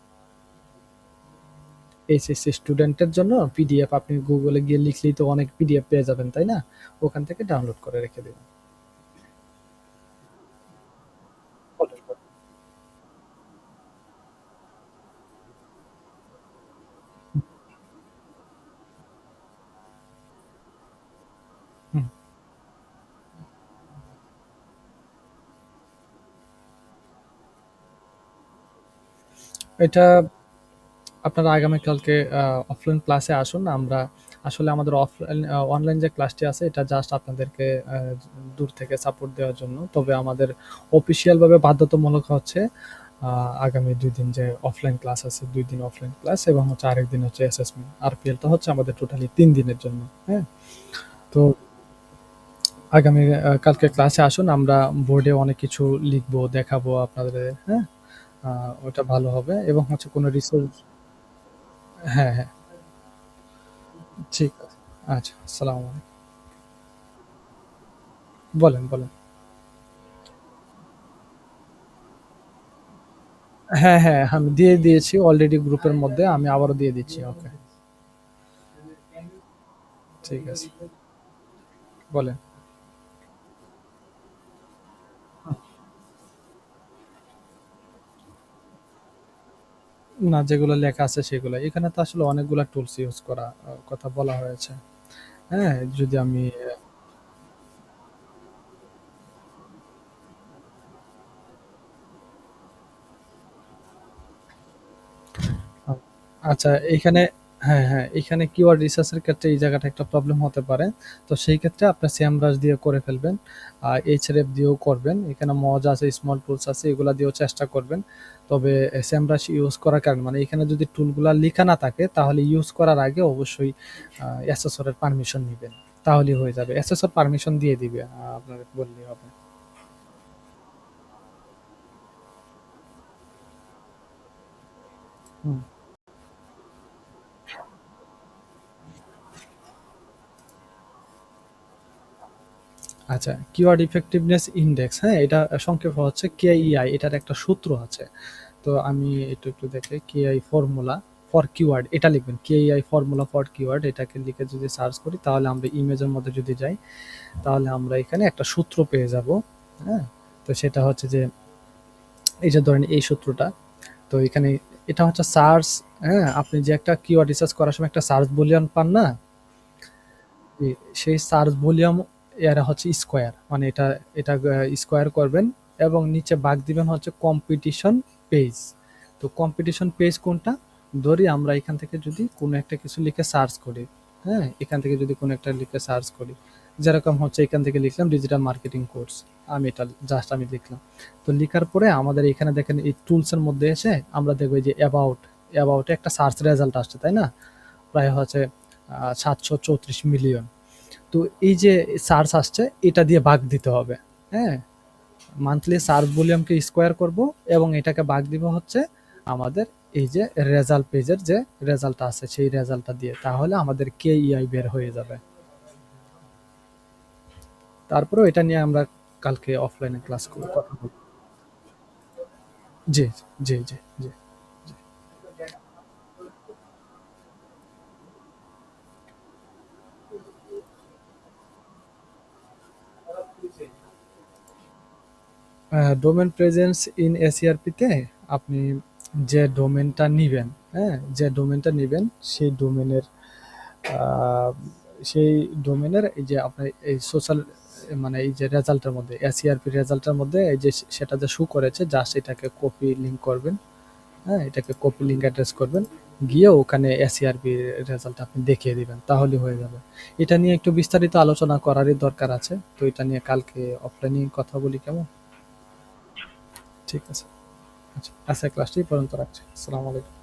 এইচএসসি স্টুডেন্টের জন্য পিডিএফ আপনি গুগলে গিয়ে লিখলেই তো অনেক পিডিএফ পেয়ে যাবেন, তাই না? ওখান থেকে ডাউনলোড করে রেখে দেবেন। হুম, এটা আপনারা আগামীকালকে অফলাইন ক্লাসে আসুন। আমরা আসলে আমাদের অফলাইন অনলাইন যে ক্লাসটি আছে এটা জাস্ট আপনাদেরকে দূর থেকে সাপোর্ট দেওয়ার জন্য। তবে আমাদের অফিসিয়াল ভাবে বাধ্যতামূলক হচ্ছে আগামী 2 দিন যে অফলাইন ক্লাস আছে, 2 দিন অফলাইন ক্লাস এবং হচ্ছে আরেকদিন হচ্ছে অ্যাসেসমেন্ট। আরপিএলটা হচ্ছে আমাদের টোটালি 3 দিনের জন্য। হ্যাঁ, তো আগামী কালকে ক্লাসে আসুন, আমরা বোর্ডে অনেক কিছু লিখবো, দেখাবো আপনাদের। হ্যাঁ, ওটা ভালো হবে এবং হচ্ছে কোনো রিসোর্স। হ্যাঁ, হ্যাঁ, ঠিক আছে। আচ্ছা, আসসালামু আলাইকুম। বলেন, বলেন। হ্যাঁ, হ্যাঁ, আমি দিয়ে দিয়েছি অলরেডি গ্রুপের মধ্যে। আমি আবারও দিয়ে দিচ্ছি। ওকে, ঠিক আছে। বলেন। না, যেগুলো লেখা আছে সেগুলো। এখানে তো আসলে অনেকগুলা টুলস ইউজ করা কথা বলা হয়েছে। হ্যাঁ, যদি আমি আ আচ্ছা, এইখানে হ্যাঁ, হ্যাঁ, এইখানে কিওয়ার্ড রিসার্চ এর ক্ষেত্রে এই জায়গাটা একটা প্রবলেম হতে পারে। তো সেই ক্ষেত্রে আপনার SEMrush দিয়ে করে ফেলবেন। Href দিয়েও করবেন। এখানে মজ আছে, স্মল টুলস আছে, এগুলা দিয়েও চেষ্টা করবেন। তবে SEMrush ইউজ করার কারণে মানে এখানে যদি টুলগুলা লিখা না থাকে তাহলে ইউজ করার আগে অবশ্যই অ্যাসেসর এর পারমিশন নিবেন। তাহলেই হয়ে যাবে। অ্যাসেসর পারমিশন দিয়ে দিবে। আপনার বললেই হবে। হুম। আচ্ছা, কিওয়ার্ড ইফেক্টিভনেস ইনডেক্স, হ্যাঁ? এটা সংক্ষেপে হচ্ছে কেইআই, এটার একটা সূত্র আছে। তো আমি একটু দেখি, কেআই ফর্মুলা ফর কিওয়ার্ড এটা লিখবেন, কেআই ফর্মুলা ফর কিওয়ার্ড, এটাকে লিখে যদি সার্চ করি তাহলে আমরা ইমেজের মধ্যে যদি যাই তাহলে আমরা এখানে একটা সূত্র পেয়ে যাব। হ্যাঁ, তো সেটা হচ্ছে যে এই যে ধরেন এই সূত্রটা, তো এখানে এটা হচ্ছে সার্চ। হ্যাঁ, আপনি যে একটা কিওয়ার্ড রিসার্চ করার সময় একটা সার্চ বুলিয়ন পান না, সেই সার্চ ভলিউম এরা হচ্ছে স্কোয়ার, মানে এটা এটা স্কোয়ার করবেন এবং নিচে ভাগ দিবেন হচ্ছে কম্পিটিশন পেজ। তো কম্পিটিশন পেজ কোনটা, ধরি আমরা এখান থেকে যদি কোনো একটা কিছু লিখে সার্চ করি, হ্যাঁ, এখান থেকে যদি কোনো একটা লিখে সার্চ করি, যেরকম হচ্ছে এখান থেকে লিখলাম ডিজিটাল মার্কেটিং কোর্স, আমি এটা জাস্ট আমি লিখলাম। তো লিখার পরে আমাদের এখানে দেখেন এই টুলসের মধ্যে এসে আমরা দেখবো যে অ্যাবাউটে একটা সার্চ রেজাল্ট আসছে, তাই না? প্রায় হচ্ছে 734 মিলিয়ন। তো এই যে সার্চ আসছে এটা দিয়ে ভাগ দিতে হবে। হ্যাঁ, মান্থলি সার্চ ভলিউমকে স্কোয়ার করব এবং এটাকে ভাগ দিব হচ্ছে আমাদের এই যে রেজাল্ট পেজের যে রেজাল্ট আছে সেই রেজাল্টটা দিয়ে, তাহলে আমাদের কেইআই বের হয়ে যাবে। তারপরেও এটা নিয়ে আমরা কালকে অফলাইনে ক্লাস করব, কথা বলবো। জি, জি, জি, জি। ডোমেন প্রেজেন্স ইন এসিআরপিতে আপনি যে ডোমেনটা নিবেন, হ্যাঁ, যে ডোমেনটা নিবেন সেই ডোমেনের আহ, সেই ডোমেনের এই যে আপনার এই সোশ্যাল, মানে এই যে রেজাল্টের মধ্যে এসইআরপি রেজাল্টের মধ্যে এই যে সেটা যে শু করেছে জাস্ট এটাকে কপি লিঙ্ক করবেন। হ্যাঁ, এটাকে কপি লিঙ্ক অ্যাড্রেস করবেন, গিয়ে ওখানে এসইআরপি রেজাল্ট আপনি দেখিয়ে দিবেন, তাহলে হয়ে যাবে। এটা নিয়ে একটু বিস্তারিত আলোচনা করারই দরকার আছে, তো এটা নিয়ে কালকে অফলাইনে কথা বলি, কেমন? ঠিক আছে। আচ্ছা, ক্লাসটি এই পর্যন্ত রাখছি। আসসালামু আলাইকুম।